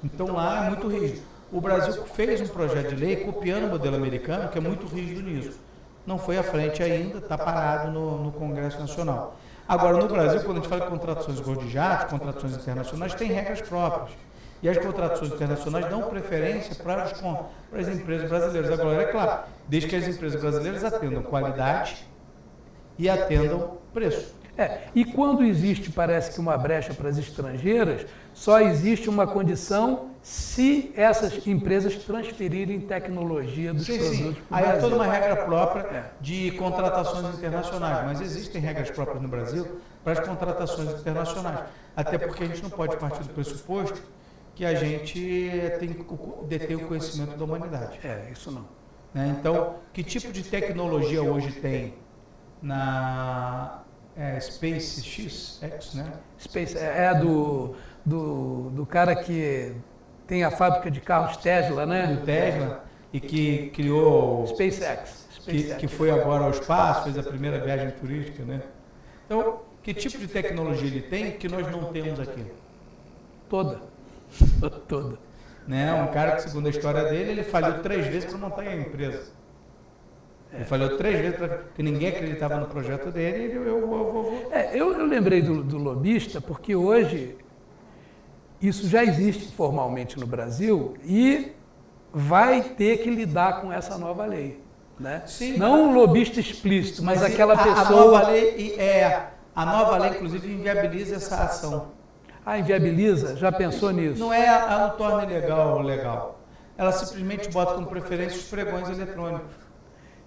Então lá é muito rígido. O Brasil fez um projeto de lei copiando o modelo americano, que é muito rígido nisso. Não foi à frente ainda, está parado no Congresso Nacional. Agora, no Brasil, quando a gente fala de contratações de gol de jato, contratações internacionais, tem regras próprias. E as contratações internacionais dão preferência para as empresas brasileiras. Agora, é claro, desde que as empresas brasileiras atendam qualidade e atendam preço. E quando existe, parece que uma brecha para as estrangeiras, só existe uma condição se essas empresas transferirem tecnologia dos produtos para o Brasil. Aí é toda uma regra própria de contratações internacionais, mas existem regras próprias no Brasil para as contratações internacionais. Até porque a gente não pode partir do pressuposto que a gente detém o conhecimento da humanidade. Isso não. Então, que tipo de tecnologia hoje tem na SpaceX, né? Space do cara que tem a fábrica de carros Tesla, né? Do Tesla, e que criou SpaceX. Que foi agora ao espaço, fez a primeira viagem turística, né? Então, que tipo de tecnologia ele tem que nós não temos aqui? Toda. Né? Um cara que, segundo a história dele, ele falhou 3 vezes para montar a empresa. Ele falhou 3 vezes porque ninguém acreditava no projeto dele. Eu lembrei do lobista porque hoje isso já existe formalmente no Brasil e vai ter que lidar com essa nova lei. Né? Sim, não um lobista explícito, mas aquela pessoa... A nova lei, inclusive, inviabiliza essa ação. Inviabiliza? Já pensou nisso? Ela não torna legal. Ela simplesmente bota como preferência os pregões eletrônicos.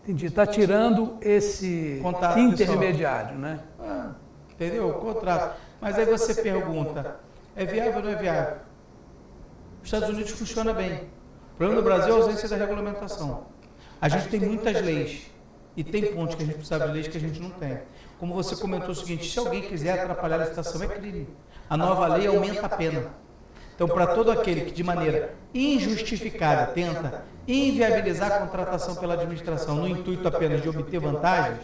Entendi. Está tirando esse contato intermediário, né? Entendeu? O contrato. Mas aí você pergunta, é viável ou não é viável? Os Estados Unidos funciona bem. O problema do Brasil é a ausência da regulamentação. A gente tem muitas leis e tem pontos que a gente precisava de leis que a gente não tem. Como você comentou o seguinte, se alguém quiser atrapalhar a licitação, é crime. A nova lei aumenta a pena. Então, para todo aquele que de maneira injustificada tenta inviabilizar a contratação pela administração no intuito apenas de obter vantagens,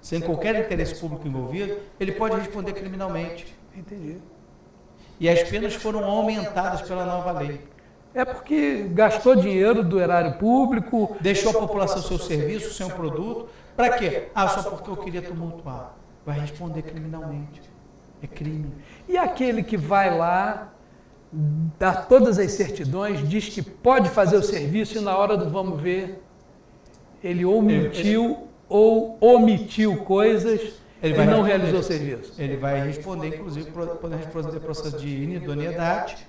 sem qualquer interesse público envolvido, ele pode responder criminalmente. Entendi. E as penas foram aumentadas pela nova lei. É porque gastou dinheiro do erário público... Deixou a população sem o serviço, sem o produto. Para quê? Só porque eu queria tumultuar. Vai responder criminalmente. É crime. E aquele que vai lá, dá todas as certidões, diz que pode fazer o serviço e na hora do vamos ver, ele ou mentiu ou omitiu coisas e não realizou o serviço. Ele vai responder, inclusive, podendo responder processo de inidoneidade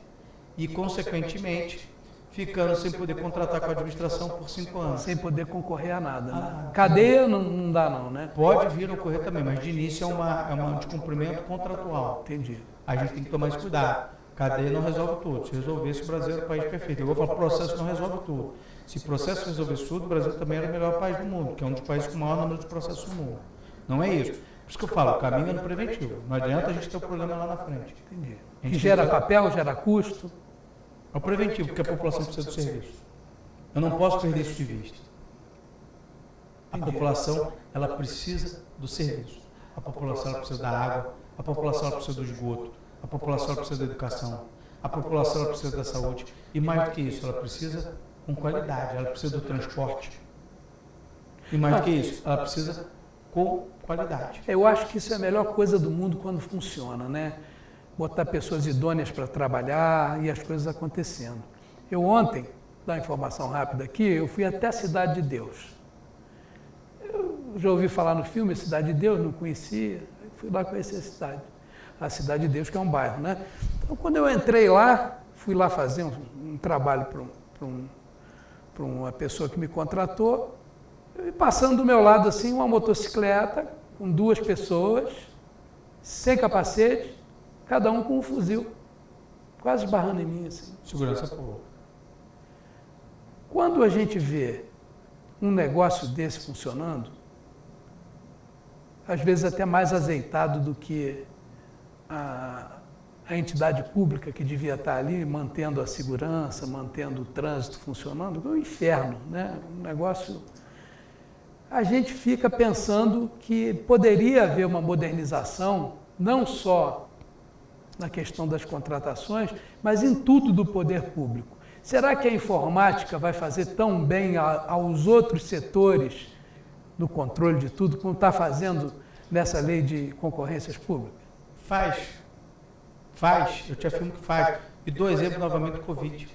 e, consequentemente, ficando sem poder contratar com a administração por 5 anos. Sem poder concorrer a nada, né? Cadeia não dá não, né? Pode vir a ocorrer também, mas de início é um descumprimento contratual. Entendi. A gente tem que tomar esse cuidado. Cadeia não resolve tudo. Se resolvesse, o Brasil era o país perfeito. Eu vou falar, processo não resolve tudo. Se o processo resolvesse tudo, o Brasil também era o melhor país do mundo, que é um dos países com o maior número de processos no mundo. Não é isso. Por isso que eu falo, o caminho é no preventivo. Não adianta a gente ter o problema lá na frente. Entendi. Que gera papel, gera custo. É o preventivo, porque a população precisa do serviço. Eu não posso perder isso de vista. A população, ela precisa do serviço. A população, ela precisa da água. A população, ela precisa do esgoto. A população, ela precisa da educação. A população, ela precisa da saúde. E mais do que isso, ela precisa com qualidade. Ela precisa do transporte. E mais do que isso, ela precisa com qualidade. Eu acho que isso é a melhor coisa do mundo quando funciona, né? Botar pessoas idôneas para trabalhar e as coisas acontecendo. Eu ontem, dar uma informação rápida aqui, eu fui até a Cidade de Deus. Eu já ouvi falar no filme Cidade de Deus, não conhecia, fui lá conhecer a Cidade de Deus, que é um bairro, né? Então, quando eu entrei lá, fui lá fazer um trabalho para uma pessoa que me contratou, e passando do meu lado assim, uma motocicleta com 2 pessoas, sem capacete, cada um com um fuzil, quase esbarrando em mim assim. Segurança pública. Quando a gente vê um negócio desse funcionando, às vezes até mais azeitado do que a entidade pública que devia estar ali mantendo a segurança, mantendo o trânsito funcionando, é um inferno, né? Um negócio... A gente fica pensando que poderia haver uma modernização, não só na questão das contratações, mas em tudo do poder público. Será que a informática vai fazer tão bem aos outros setores no controle de tudo, como está fazendo nessa lei de concorrências públicas? Faz, eu te afirmo que faz. E dou exemplo novamente do Covid.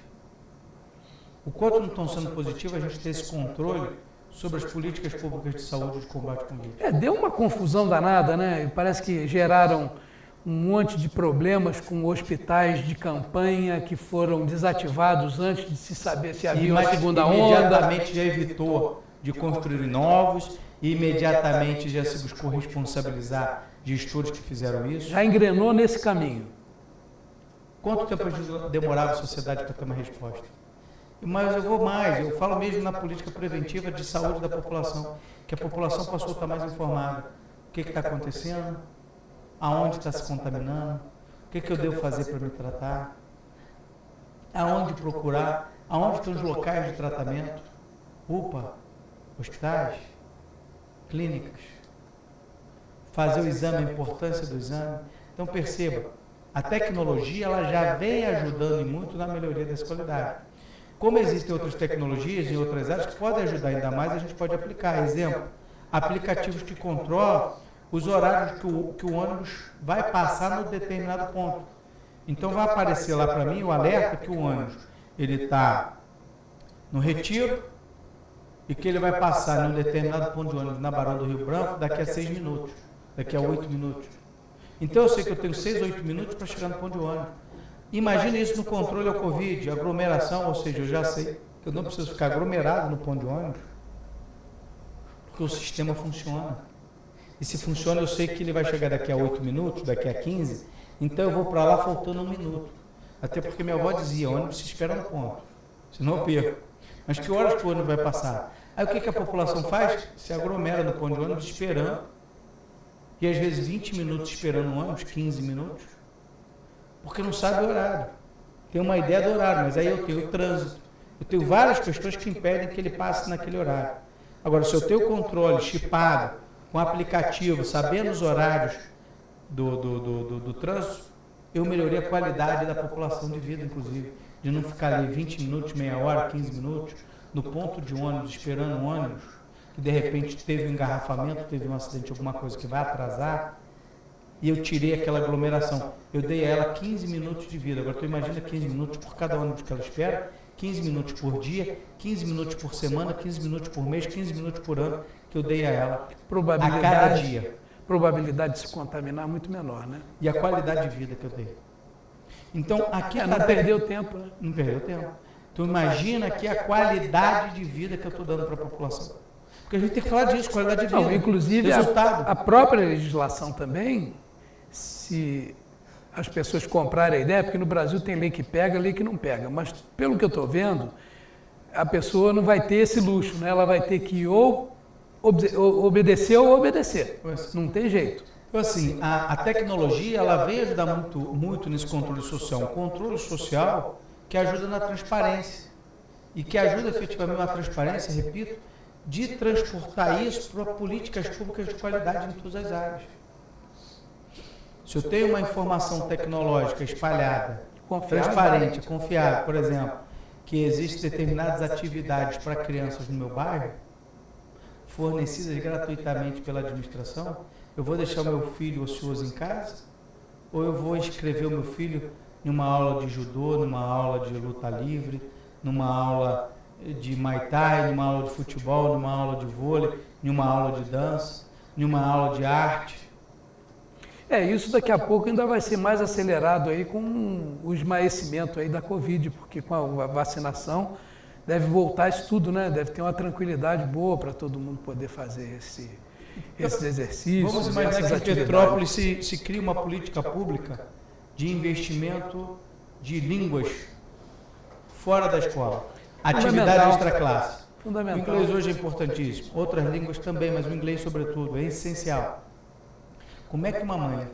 O quanto não estão sendo positivo a gente ter esse controle sobre as políticas públicas de saúde de combate ao Covid. Deu uma confusão danada, né? Parece que geraram um monte de problemas com hospitais de campanha que foram desativados antes de se saber se havia uma segunda onda. Imediatamente já evitou de construir novos e imediatamente já se buscou responsabilizar gestores que fizeram isso. Já engrenou nesse caminho. Quanto tempo demorava a sociedade para ter uma resposta? Mas eu vou mais, eu falo mesmo na política preventiva de saúde da população, que a população passou a estar mais informada. O que está acontecendo? Aonde está se contaminando? O que eu devo fazer para me tratar? Aonde procurar? Aonde estão os locais de tratamento? UPA, hospitais, clínicas. Fazer o exame, a importância do exame. Então perceba, a tecnologia ela já vem ajudando muito na melhoria dessa qualidade. Como existem outras tecnologias em outras áreas que podem ajudar ainda mais, a gente pode aplicar. Exemplo, aplicativos que controlam os horários que o ônibus vai passar no determinado ponto. Então vai aparecer lá para mim o alerta que o ônibus ele está no Retiro e que ele vai passar em um determinado ponto de ônibus na Barão do Rio Branco daqui a 6 minutos, daqui a 8 minutos. Então eu sei que eu tenho 6, 8 minutos para chegar no ponto de ônibus. Imagine isso no controle ao Covid, aglomeração, ou seja, eu já sei que eu não preciso ficar aglomerado no ponto de ônibus, porque o sistema funciona. E se funciona, eu sei que ele vai chegar daqui a 8 minutos, daqui a 15, então eu vou para lá faltando 1 minuto. Até porque minha avó dizia, o ônibus se espera no ponto, senão eu perco. Mas que horas que o ônibus vai passar? Aí o que a população faz? Se aglomera no ponto de ônibus esperando, e às vezes 20 minutos esperando o ônibus, 15 minutos, porque não sabe o horário. Tem uma ideia do horário, mas aí eu tenho o trânsito. Eu tenho várias questões que impedem que ele passe naquele horário. Agora, se eu tenho o controle chipado, com aplicativo, sabendo os horários do trânsito, eu melhorei a qualidade da população de vida, inclusive. De não ficar ali 20 minutos, meia hora, 15 minutos, no ponto de ônibus, esperando um ônibus, que de repente teve um engarrafamento, teve um acidente, alguma coisa que vai atrasar. e eu tirei aquela aglomeração. Eu dei a ela 15 minutos de vida. Agora tu imagina 15 minutos por cada ônibus que ela espera, 15 minutos por dia, 15 minutos por semana, 15 minutos por mês, 15 minutos por ano que eu dei a ela a cada dia. Probabilidade de se contaminar muito menor, né? E a qualidade de vida que eu dei. Então, aqui não perdeu tempo, né? Não perdeu tempo. Então, imagina aqui a qualidade de vida que eu estou dando para a população. Porque a gente tem que falar disso, qualidade de vida. Não, inclusive, a própria legislação também, se as pessoas comprarem a ideia, porque no Brasil tem lei que pega, lei que não pega, mas pelo que eu estou vendo, a pessoa não vai ter esse luxo, né? Ela vai ter que ou obedecer ou obedecer. Não tem jeito. Então, assim, a tecnologia, ela vem ajudar muito nesse controle social. Um controle social que ajuda na transparência. E que ajuda efetivamente na transparência, repito, de transportar isso para políticas públicas de qualidade em todas as áreas. Se eu tenho uma informação tecnológica espalhada, transparente, confiável, por exemplo, que existem determinadas atividades para crianças no meu bairro, fornecidas gratuitamente pela administração, eu vou deixar o meu filho ocioso em casa? Ou eu vou inscrever o meu filho numa aula de judô, numa aula de luta livre, numa aula de Muay Thai, numa aula de futebol, numa aula de vôlei, numa aula de dança, numa aula de arte? Isso daqui a pouco ainda vai ser mais acelerado aí com o esmaecimento aí da Covid, porque com a vacinação deve voltar isso tudo, né? Deve ter uma tranquilidade boa para todo mundo poder fazer esses exercícios. Vamos imaginar que em Petrópolis se cria uma política pública de investimento de línguas fora da escola. Atividade extraclasse. Fundamental. O inglês hoje é importantíssimo. Outras línguas também, mas o inglês, sobretudo, é essencial. Como é que uma mãe,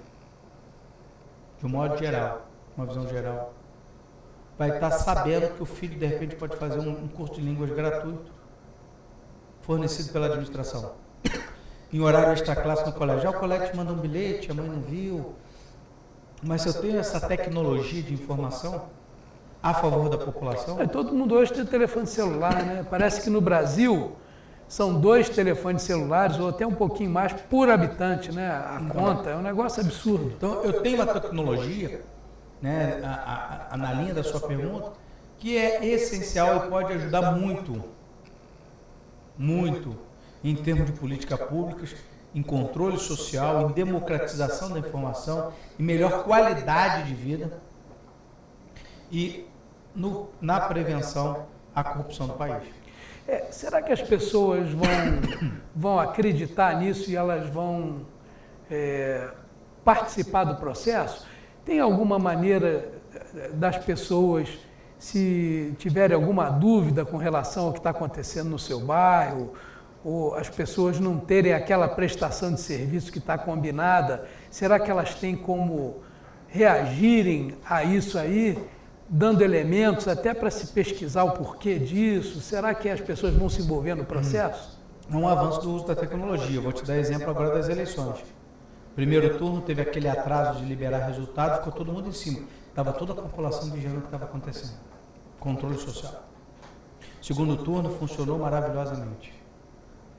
de um modo geral, uma visão geral, vai estar sabendo que o filho, de repente, pode fazer um curso de línguas gratuito, fornecido pela administração, em horário extra-classe no colégio? Já o colégio te manda um bilhete, a mãe não viu. Mas se eu tenho essa tecnologia de informação a favor da população... Todo mundo hoje tem telefone celular, né? Parece que no Brasil são 2 telefones celulares, ou até um pouquinho mais, por habitante, né? A conta é um negócio absurdo. Então, eu tenho uma tecnologia, né, na linha da sua pergunta, que é essencial e pode ajudar muito, em termos de políticas públicas, em controle social, em democratização da informação, em melhor qualidade de vida e na prevenção à corrupção do país. Será que as pessoas vão acreditar nisso e elas vão participar do processo? Tem alguma maneira das pessoas, se tiverem alguma dúvida com relação ao que está acontecendo no seu bairro, ou as pessoas não terem aquela prestação de serviço que está combinada, será que elas têm como reagirem a isso aí, dando elementos até para se pesquisar o porquê disso? Será que as pessoas vão se envolver no processo? Um avanço do uso da tecnologia. Vou te dar exemplo agora das eleições. Primeiro turno teve aquele atraso de liberar resultado, ficou todo mundo em cima. Estava toda a população vigiando o que estava acontecendo. Controle social. Segundo turno funcionou maravilhosamente.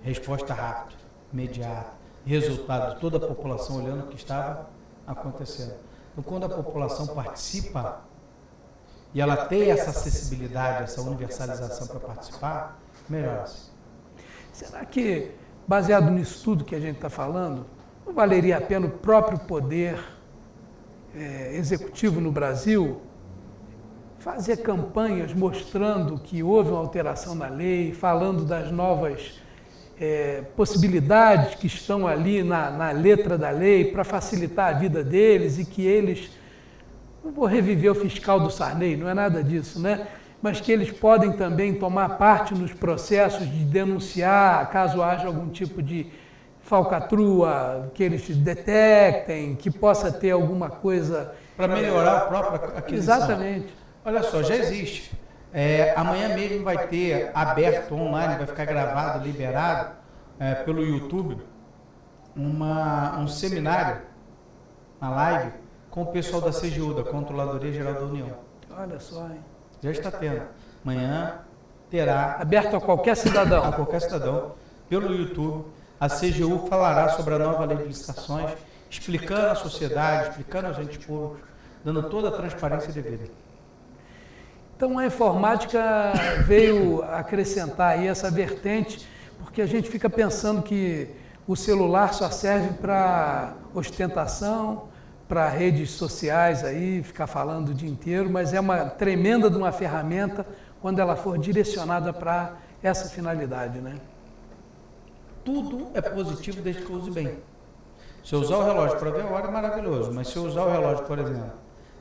Resposta rápida, imediata, resultado, toda a população olhando o que estava acontecendo. Então, quando a população participa e ela tem essa acessibilidade, essa universalização para participar, melhora-se. Será que, baseado nisso tudo que a gente está falando, não valeria a pena o próprio poder executivo no Brasil fazer campanhas mostrando que houve uma alteração na lei, falando das novas possibilidades que estão ali na letra da lei para facilitar a vida deles e que eles, não vou reviver o fiscal do Sarney, não é nada disso, né? Mas que eles podem também tomar parte nos processos de denunciar caso haja algum tipo de falcatrua, que eles detectem, que possa ter alguma coisa... Para melhorar a própria aquisição. Exatamente. Olha só, já existe. Amanhã mesmo vai ter aberto online, vai ficar gravado, liberado pelo YouTube, um seminário, uma live, com o pessoal da CGU, da Controladoria Geral da União. Olha só, hein? Já está tendo. Amanhã terá... Aberto a qualquer cidadão. A qualquer cidadão, pelo YouTube. A CGU falará sobre a nova lei de licitações, explicando à sociedade, explicando aos entes públicos, dando toda a transparência devida. Então a informática veio acrescentar aí essa vertente, porque a gente fica pensando que o celular só serve para ostentação, para redes sociais aí, ficar falando o dia inteiro, mas é uma tremenda de uma ferramenta quando ela for direcionada para essa finalidade, né? Tudo é positivo desde que eu use bem. Se eu usar o relógio para ver a hora é maravilhoso, mas se eu usar o relógio, por exemplo,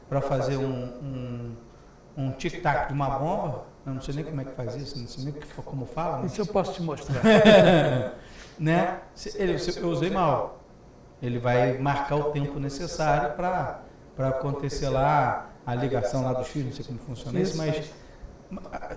para fazer um tic-tac de uma bomba, eu não sei nem como é que faz isso, não sei nem como fala. Mas... Isso eu posso te mostrar. Né? Eu usei mal. Ele vai marcar o tempo necessário para acontecer lá a ligação lá dos fios, não sei como funciona isso, mas...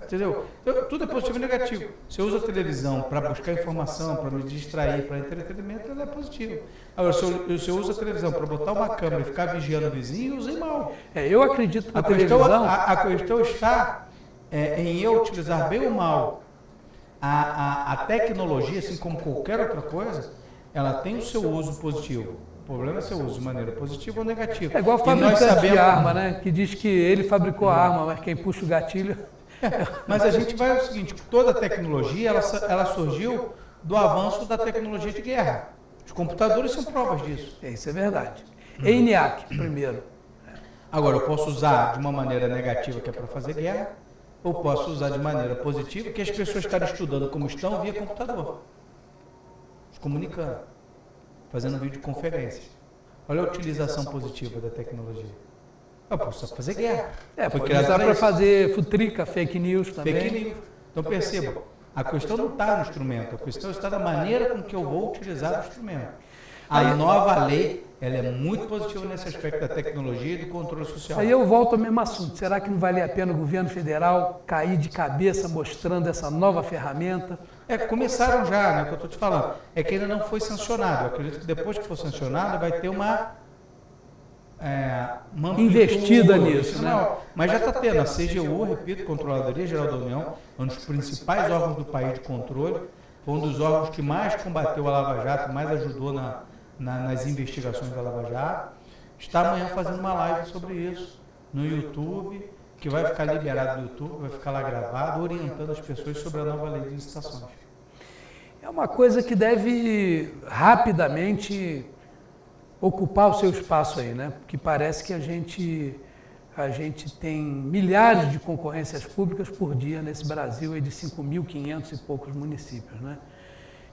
Entendeu? Tudo é positivo e negativo. Se eu uso a televisão para buscar informação, para me distrair, para entretenimento, ela é positivo. Agora, se eu uso a televisão para botar uma câmera e ficar vigiando o vizinho, eu usei mal. Eu acredito na televisão... A questão está em eu utilizar bem ou mal a tecnologia, assim como qualquer outra coisa, ela tem o seu uso positivo. O problema é se eu uso de maneira positiva ou negativa. É igual o fabricante de arma, né? Que diz que ele fabricou a arma, mas quem puxa o gatilho... Mas a gente vai ao seguinte, toda a tecnologia, ela surgiu do avanço da tecnologia de guerra. Os computadores são provas disso. Isso é verdade. ENIAC, primeiro. Agora, eu posso usar de uma maneira negativa, que é para fazer guerra, ou posso usar de maneira positiva, que as pessoas estarem estudando como estão via computador. Se comunicando, fazendo videoconferência. Olha a utilização positiva da tecnologia. Eu posso fazer guerra. Pode usar para fazer futrica, fake news também. Fake news. Então perceba, a questão não está no instrumento, a questão está na maneira com que eu vou utilizar o instrumento. A nova lei, ela é muito positiva nesse aspecto da tecnologia e do controle social. Aí eu volto ao mesmo assunto. Será que não valia a pena o governo federal cair de cabeça mostrando essa nova ferramenta? Começaram já, né? O que eu estou te falando. É que ainda não foi sancionado. Eu acredito que depois que for sancionado, vai ter uma investida nisso, né? Mas já está tendo a CGU, repito, Controladoria Geral da União, um dos principais órgãos do país de controle, foi um dos órgãos que mais combateu a Lava Jato, mais ajudou nas investigações da Lava Jato. Está amanhã fazendo uma live sobre isso no YouTube, que vai ficar liberado no YouTube, vai ficar lá gravado, orientando as pessoas sobre a nova lei de licitações. É uma coisa que deve rapidamente ocupar o seu espaço aí, né? Porque parece que a gente tem milhares de concorrências públicas por dia nesse Brasil aí de 5.500 e poucos municípios, né?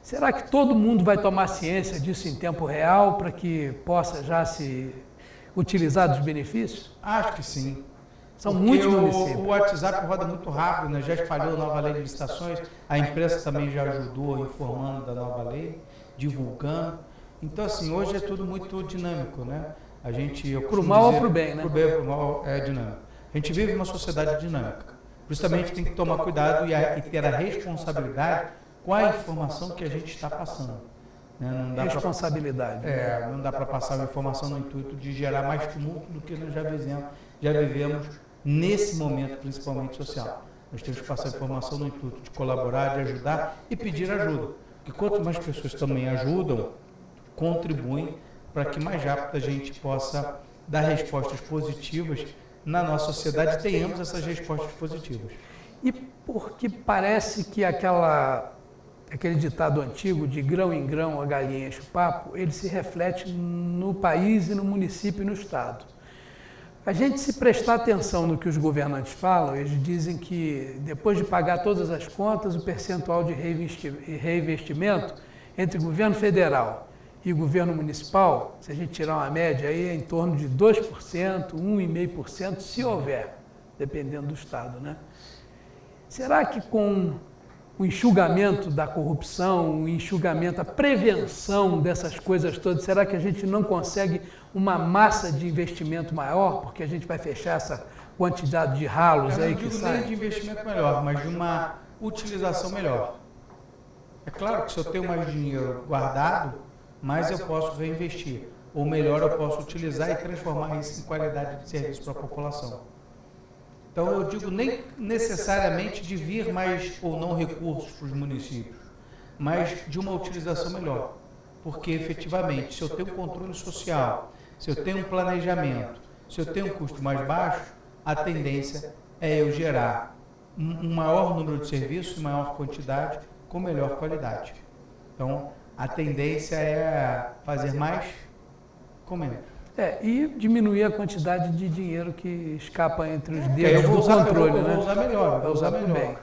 Será que todo mundo vai tomar ciência disso em tempo real para que possa já se utilizar dos benefícios? Acho que sim. São muitos municípios. O WhatsApp roda muito rápido, né? Já espalhou a nova lei de licitações, a imprensa também já ajudou informando da nova lei, divulgando. Então, assim, hoje é tudo muito dinâmico, né? Pro mal ou pro bem, né? Pro bem ou pro mal é dinâmico. A gente vive uma sociedade dinâmica. Justamente tem que tomar cuidado e ter a responsabilidade com a informação que a gente está passando. Né? Não dá responsabilidade. Não dá para passar uma informação no intuito de gerar mais tumulto do que nós já vivemos nesse momento, principalmente social. Nós temos que passar informação no intuito de colaborar, de ajudar e pedir ajuda. Porque quanto mais pessoas também ajudam, contribuem para que mais rápido a gente possa dar respostas positivas na nossa sociedade e tenhamos essas respostas positivas. E porque parece que aquele ditado antigo de grão em grão a galinha enche o papo, ele se reflete no país e no município e no estado. A gente, se prestar atenção no que os governantes falam, eles dizem que depois de pagar todas as contas, o percentual de reinvestimento entre o governo federal e o governo municipal, se a gente tirar uma média aí, é em torno de 2%, 1,5%, se houver, dependendo do estado, né? Será que com o enxugamento da corrupção, o enxugamento, a prevenção dessas coisas todas, será que a gente não consegue uma massa de investimento maior, porque a gente vai fechar essa quantidade de ralos aí que sai? Eu não digo nem de investimento melhor, mas de uma utilização melhor. É claro que se eu tenho mais dinheiro guardado, mais eu posso reinvestir, ou melhor, eu posso utilizar e transformar isso em qualidade de serviço para a população. Então, eu digo nem necessariamente de vir mais ou não recursos para os municípios, mas de uma utilização melhor. porque efetivamente, se eu tenho controle social, se eu tenho um planejamento, se eu tenho um custo mais baixo, a tendência é eu gerar um maior número de serviços, maior quantidade, com melhor qualidade. Então, a tendência é fazer mais com menos. E diminuir a quantidade de dinheiro que escapa entre os dedos do controle, né? Eu vou usar melhor, Vai usar melhor. bem.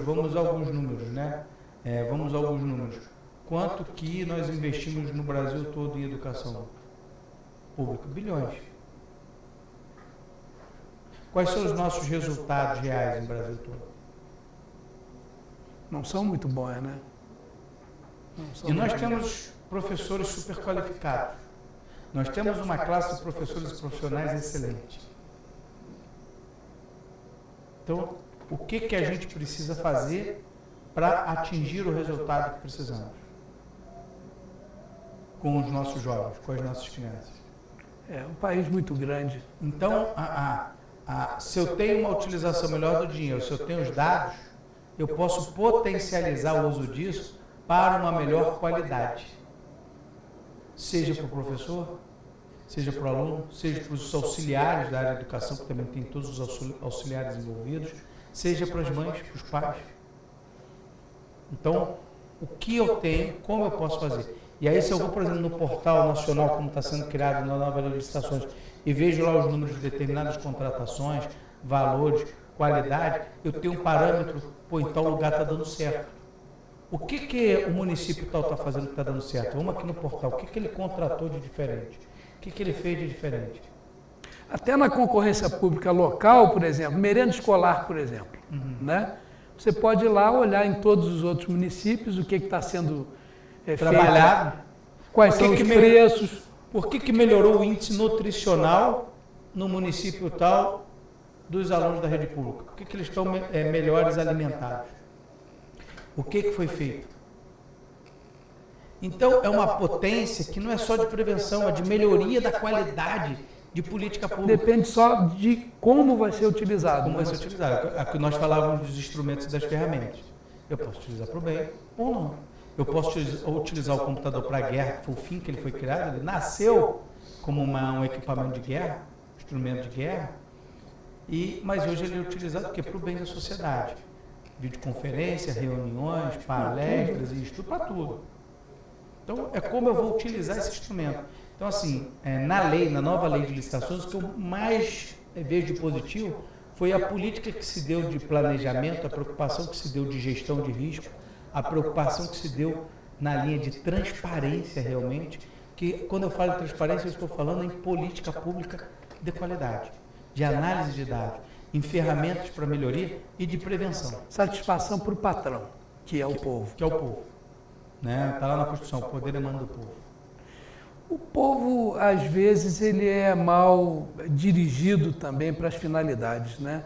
Vamos a alguns números, né? Vamos a alguns números. Quanto que nós investimos no Brasil todo em educação pública? Bilhões. Quais são os nossos resultados reais no Brasil todo? Não são muito bons, né? E nós temos professores super qualificados. Nós temos uma classe de professores e profissionais excelente. Então, o que a gente precisa fazer para atingir o resultado que precisamos? Com os nossos jovens, com as nossas crianças. É um país muito grande. Então, se eu tenho uma utilização melhor do dinheiro, se eu tenho os dados, eu posso potencializar o uso disso para uma melhor qualidade. Seja para o professor, seja para o aluno, seja para os auxiliares da área da educação, que também tem todos os auxiliares envolvidos, seja para as mães, para os pais. Então, o que eu tenho, como eu posso fazer? E aí, se eu vou, por exemplo, no portal nacional, como está sendo criado na nova lei de licitações, e vejo lá os números de determinadas contratações, valores, qualidade, eu tenho um parâmetro, em tal lugar está dando certo. O que o município tal está fazendo que está dando certo? Vamos aqui no portal, o que ele contratou de diferente? O que ele fez de diferente? Até na concorrência pública local, por exemplo, merenda escolar, por exemplo, né? Você pode ir lá olhar em todos os outros municípios o que está sendo trabalhado, feito, quais são os preços. Por que melhorou o índice nutricional no município tal dos alunos da rede pública? Por que eles estão melhores alimentados? O que foi feito? Então, é uma potência que não é só de prevenção, é de melhoria da qualidade de política pública. Depende só de como vai ser utilizado. Como vai ser utilizado. Aqui nós falávamos dos instrumentos e das ferramentas. Eu posso utilizar para o bem ou não. Eu posso utilizar o computador para a guerra, que foi o fim que ele foi criado. Ele nasceu como um equipamento de guerra, instrumento de guerra, mas hoje ele é utilizado para o bem da sociedade. Videoconferência, reuniões, palestras e estudo para tudo. Então, é como eu vou utilizar esse instrumento. Então, assim, na nova lei de licitações, o que eu mais vejo de positivo foi a política que se deu de planejamento, a preocupação que se deu de gestão de risco, a preocupação que se deu na linha de transparência realmente, que quando eu falo de transparência, eu estou falando em política pública de qualidade, de análise de dados, em ferramentas para melhoria e de prevenção. Satisfação para o patrão, que é o povo. Que é o povo. Está lá na Constituição, o poder emana do povo. O povo, às vezes, ele é mal dirigido também para as finalidades, né?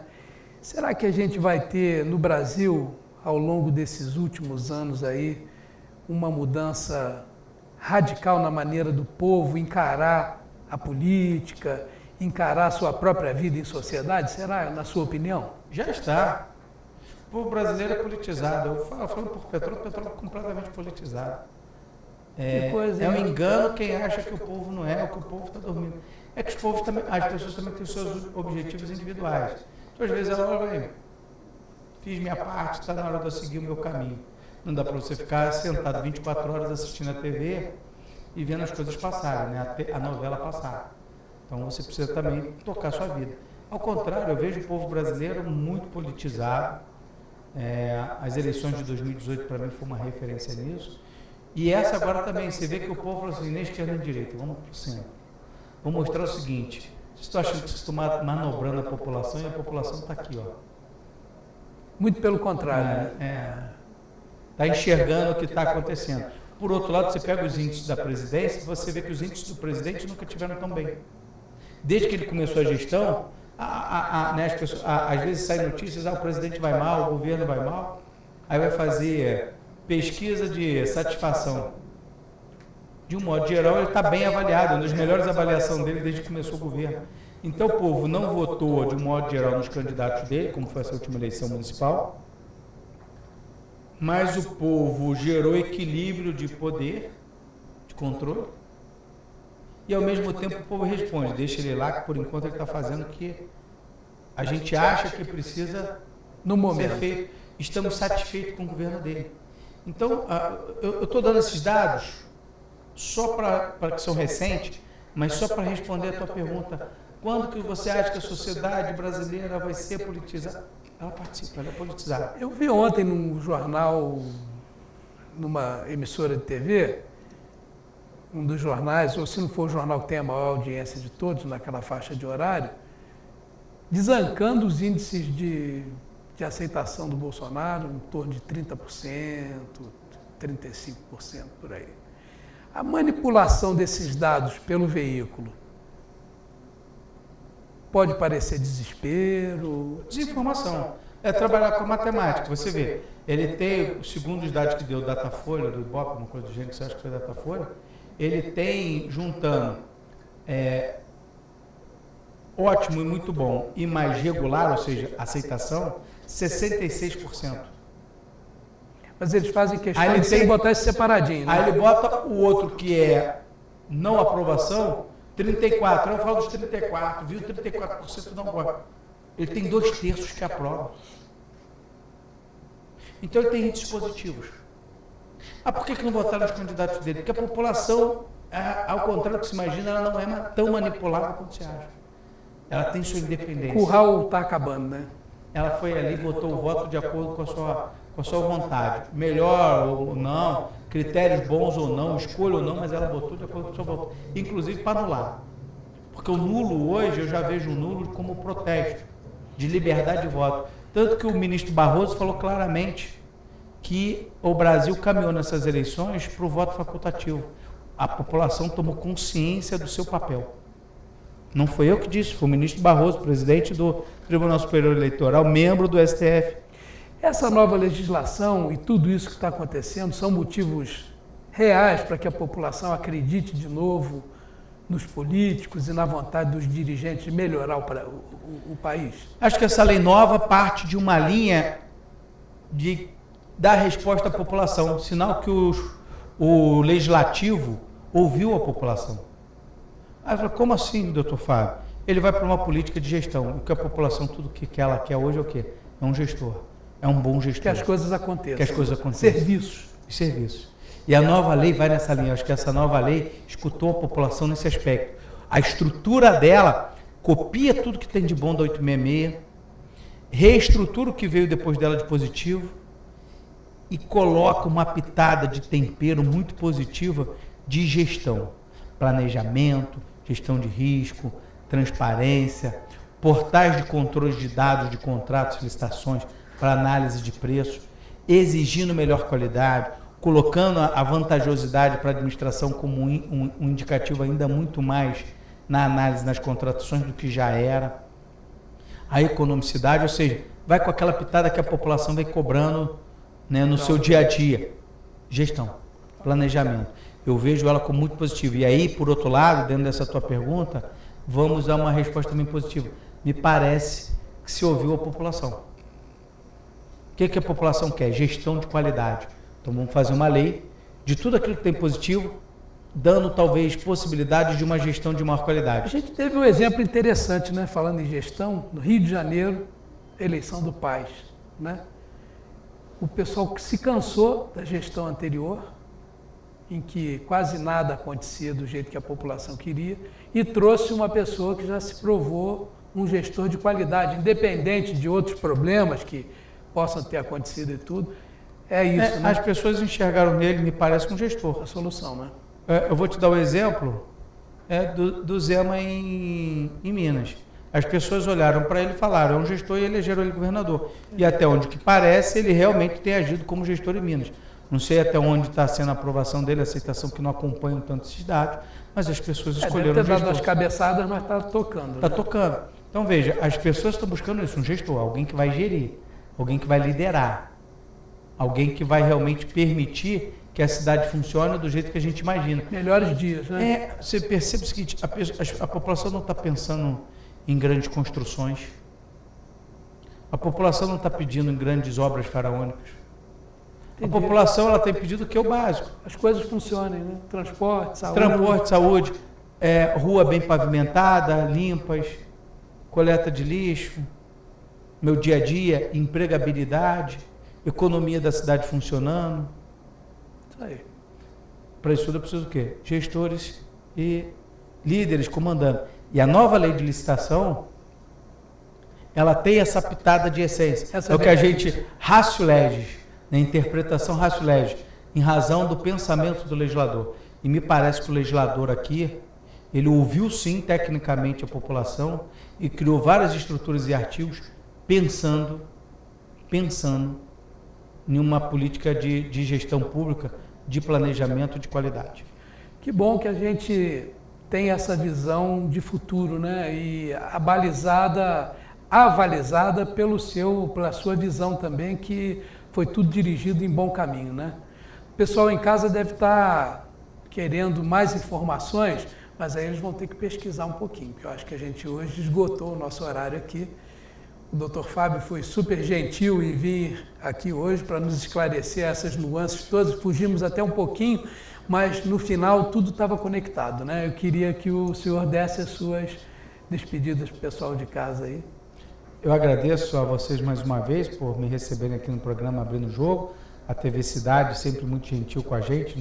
Será que a gente vai ter no Brasil, ao longo desses últimos anos aí, uma mudança radical na maneira do povo encarar a política, encarar a sua própria vida em sociedade? Será, na sua opinião? Já está. O povo brasileiro é politizado. Eu falo por petróleo, o petróleo é completamente politizado. É um engano quem acha que o povo não é, ou que o povo está dormindo. É que as pessoas também têm seus objetivos individuais. Então, às vezes, ela fiz minha parte, está na hora de eu seguir o meu caminho. Não dá para você ficar sentado 24 horas assistindo a TV e vendo as coisas passarem, né? A novela passar. Então, você precisa também tocar a sua vida. Ao contrário, eu vejo o povo brasileiro muito politizado. As eleições de 2018, para mim, foi uma referência nisso. E essa agora também, você vê que o povo falou assim, nem esquerda nem direita, vamos para o centro. Vou mostrar o seguinte, vocês estão achando que vocês estão manobrando a população e a população está aqui, ó. Muito pelo contrário. Está enxergando o que está acontecendo. Por outro lado, você pega os índices da presidência, você vê que os índices do presidente nunca tiveram tão bem. Desde que ele começou a gestão, as pessoas, às vezes saem notícias, o presidente vai mal, o governo vai mal, aí vai fazer pesquisa de satisfação. De um modo geral, ele está bem avaliado, uma das melhores avaliações dele desde que começou o governo. Então, o povo não votou, de um modo geral, nos candidatos dele, como foi essa última eleição municipal, mas o povo gerou equilíbrio de poder controle. E ao mesmo tempo o povo responde, deixa ele lá, que por enquanto ele está fazendo o que a gente acha que precisa no momento ser feito. Estamos satisfeitos com o governo dele. Então, eu estou dando esses dados só para que são recentes, mas só para responder a tua pergunta. Quando que você acha que a sociedade brasileira vai ser politizada? Ela participa, ela é politizada. Eu vi ontem num jornal, numa emissora de TV, um dos jornais, ou se não for o jornal que tem a maior audiência de todos naquela faixa de horário, desancando os índices de aceitação do Bolsonaro, em torno de 30%, 35% por aí. A manipulação desses dados pelo veículo pode parecer desespero. Desinformação. É trabalhar com matemática. Você vê, ele tem, segundo os dados que deu o Datafolha, do Ibope, uma coisa do gênero, que você acha que foi Datafolha, ele tem, juntando ótimo e muito bom e mais regular, ou seja, aceitação, 66%. Mas eles fazem questão de botar isso separadinho. Né? Aí ele bota o outro que é não aprovação, 34%. Eu falo dos 34%, viu? 34% não gosta. Ele tem 2/3 que aprovam. Então ele tem índices positivos. Por que não votaram os candidatos dele? Porque a população, ao contrário do que se imagina, ela não é tão manipulada quanto se acha. Ela tem sua independência. O curral está acabando, né? Ela foi ali e botou o voto de acordo com a sua vontade. Melhor ou não, critérios bons ou não, escolha ou não, mas ela botou de acordo com a sua vontade. Inclusive para anular. Porque o nulo hoje, eu já vejo o nulo como protesto de liberdade de voto. Tanto que o ministro Barroso falou claramente que o Brasil caminhou nessas eleições para o voto facultativo. A população tomou consciência do seu papel. Não foi eu que disse, foi o ministro Barroso, presidente do Tribunal Superior Eleitoral, membro do STF. Essa nova legislação e tudo isso que está acontecendo são motivos reais para que a população acredite de novo nos políticos e na vontade dos dirigentes de melhorar o país? Acho que essa lei nova parte de uma linha de dar resposta à população, sinal que o legislativo ouviu a população. Aí eu falei, como assim, doutor Fábio? Ele vai para uma política de gestão. O que a população, tudo que ela quer hoje é o quê? É um gestor. É um bom gestor. Que as coisas aconteçam. Que as coisas aconteçam. Serviços. Serviços. E a nova lei vai nessa linha. Acho que essa nova lei escutou a população nesse aspecto. A estrutura dela copia tudo que tem de bom da 866, reestrutura o que veio depois dela de positivo e coloca uma pitada de tempero muito positiva de gestão. Planejamento, gestão de risco, transparência, portais de controle de dados de contratos, licitações para análise de preços, exigindo melhor qualidade, colocando a vantajosidade para a administração como um indicativo ainda muito mais na análise, nas contratações do que já era. A economicidade, ou seja, vai com aquela pitada que a população vem cobrando, né, no seu dia a dia. Gestão, planejamento. Eu vejo ela como muito positiva. E aí, por outro lado, dentro dessa tua pergunta, vamos dar uma resposta também positiva. Me parece que se ouviu a população. O que a população quer? Gestão de qualidade. Então vamos fazer uma lei de tudo aquilo que tem positivo, dando talvez possibilidades de uma gestão de maior qualidade. A gente teve um exemplo interessante, né? Falando em gestão, no Rio de Janeiro, eleição do Paz, né? O pessoal que se cansou da gestão anterior, em que quase nada acontecia do jeito que a população queria, e trouxe uma pessoa que já se provou um gestor de qualidade, independente de outros problemas que possam ter acontecido e tudo. É isso, né? As pessoas enxergaram nele, me parece, um gestor. A solução, né? Eu vou te dar um exemplo do Zema em Minas. As pessoas olharam para ele e falaram, é um gestor, e elegeram ele governador. E até onde que parece, ele realmente tem agido como gestor em Minas. Não sei até onde está sendo a aprovação dele, a aceitação, que não acompanham tanto esses dados, mas as pessoas escolheram deve ter dado as cabeçadas, mas está tocando. Está tocando. Então veja, as pessoas estão buscando isso, um gestor, alguém que vai gerir, alguém que vai liderar, alguém que vai realmente permitir que a cidade funcione do jeito que a gente imagina. Melhores dias, né? Você percebe o seguinte, a população não está pensando em grandes construções, a população não está pedindo em grandes obras faraônicas. A população ela tem pedido o que é o básico. As coisas funcionem, né? Transporte, saúde. Transporte, saúde, rua bem pavimentada, limpas, coleta de lixo, meu dia a dia, empregabilidade, economia da cidade funcionando. Isso aí. Para isso tudo eu preciso do quê? Gestores e líderes comandando. E a nova lei de licitação, ela tem essa pitada de essência. É o que a gente ratio legis, na interpretação ratio legis, em razão do pensamento do legislador. E me parece que o legislador aqui, ele ouviu sim tecnicamente a população e criou várias estruturas e artigos pensando em uma política de gestão pública, de planejamento de qualidade. Que bom que a gente tem essa visão de futuro, né? E avalizada pela sua visão também, que foi tudo dirigido em bom caminho, né? O pessoal em casa deve estar querendo mais informações, mas aí eles vão ter que pesquisar um pouquinho, porque eu acho que a gente hoje esgotou o nosso horário aqui. O Dr. Fábio foi super gentil em vir aqui hoje para nos esclarecer essas nuances todas. Fugimos até um pouquinho, mas no final tudo estava conectado, né? Eu queria que o senhor desse as suas despedidas para o pessoal de casa aí. Eu agradeço a vocês mais uma vez por me receberem aqui no programa Abrindo o Jogo. A TV Cidade sempre muito gentil com a gente,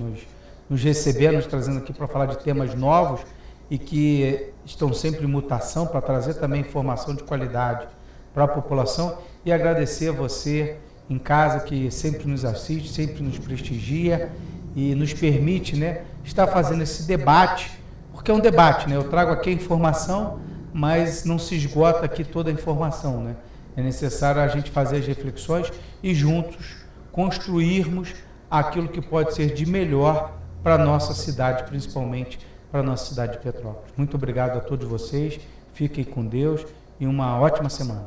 nos recebendo, nos trazendo aqui para falar de temas novos e que estão sempre em mutação, para trazer também informação de qualidade para a população. E agradecer a você em casa que sempre nos assiste, sempre nos prestigia e nos permite, né, estar fazendo esse debate, porque é um debate, né? Eu trago aqui a informação, mas não se esgota aqui toda a informação, né? É necessário a gente fazer as reflexões e juntos construirmos aquilo que pode ser de melhor para a nossa cidade, principalmente para a nossa cidade de Petrópolis. Muito obrigado a todos vocês, fiquem com Deus e uma ótima semana.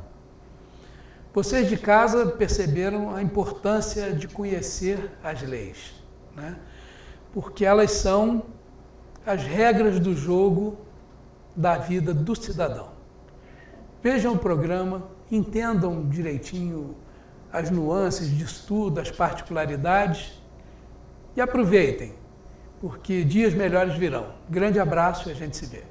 Vocês de casa perceberam a importância de conhecer as leis, né? Porque elas são as regras do jogo da vida do cidadão. Vejam o programa, entendam direitinho as nuances disso tudo, as particularidades e aproveitem, porque dias melhores virão. Grande abraço e a gente se vê.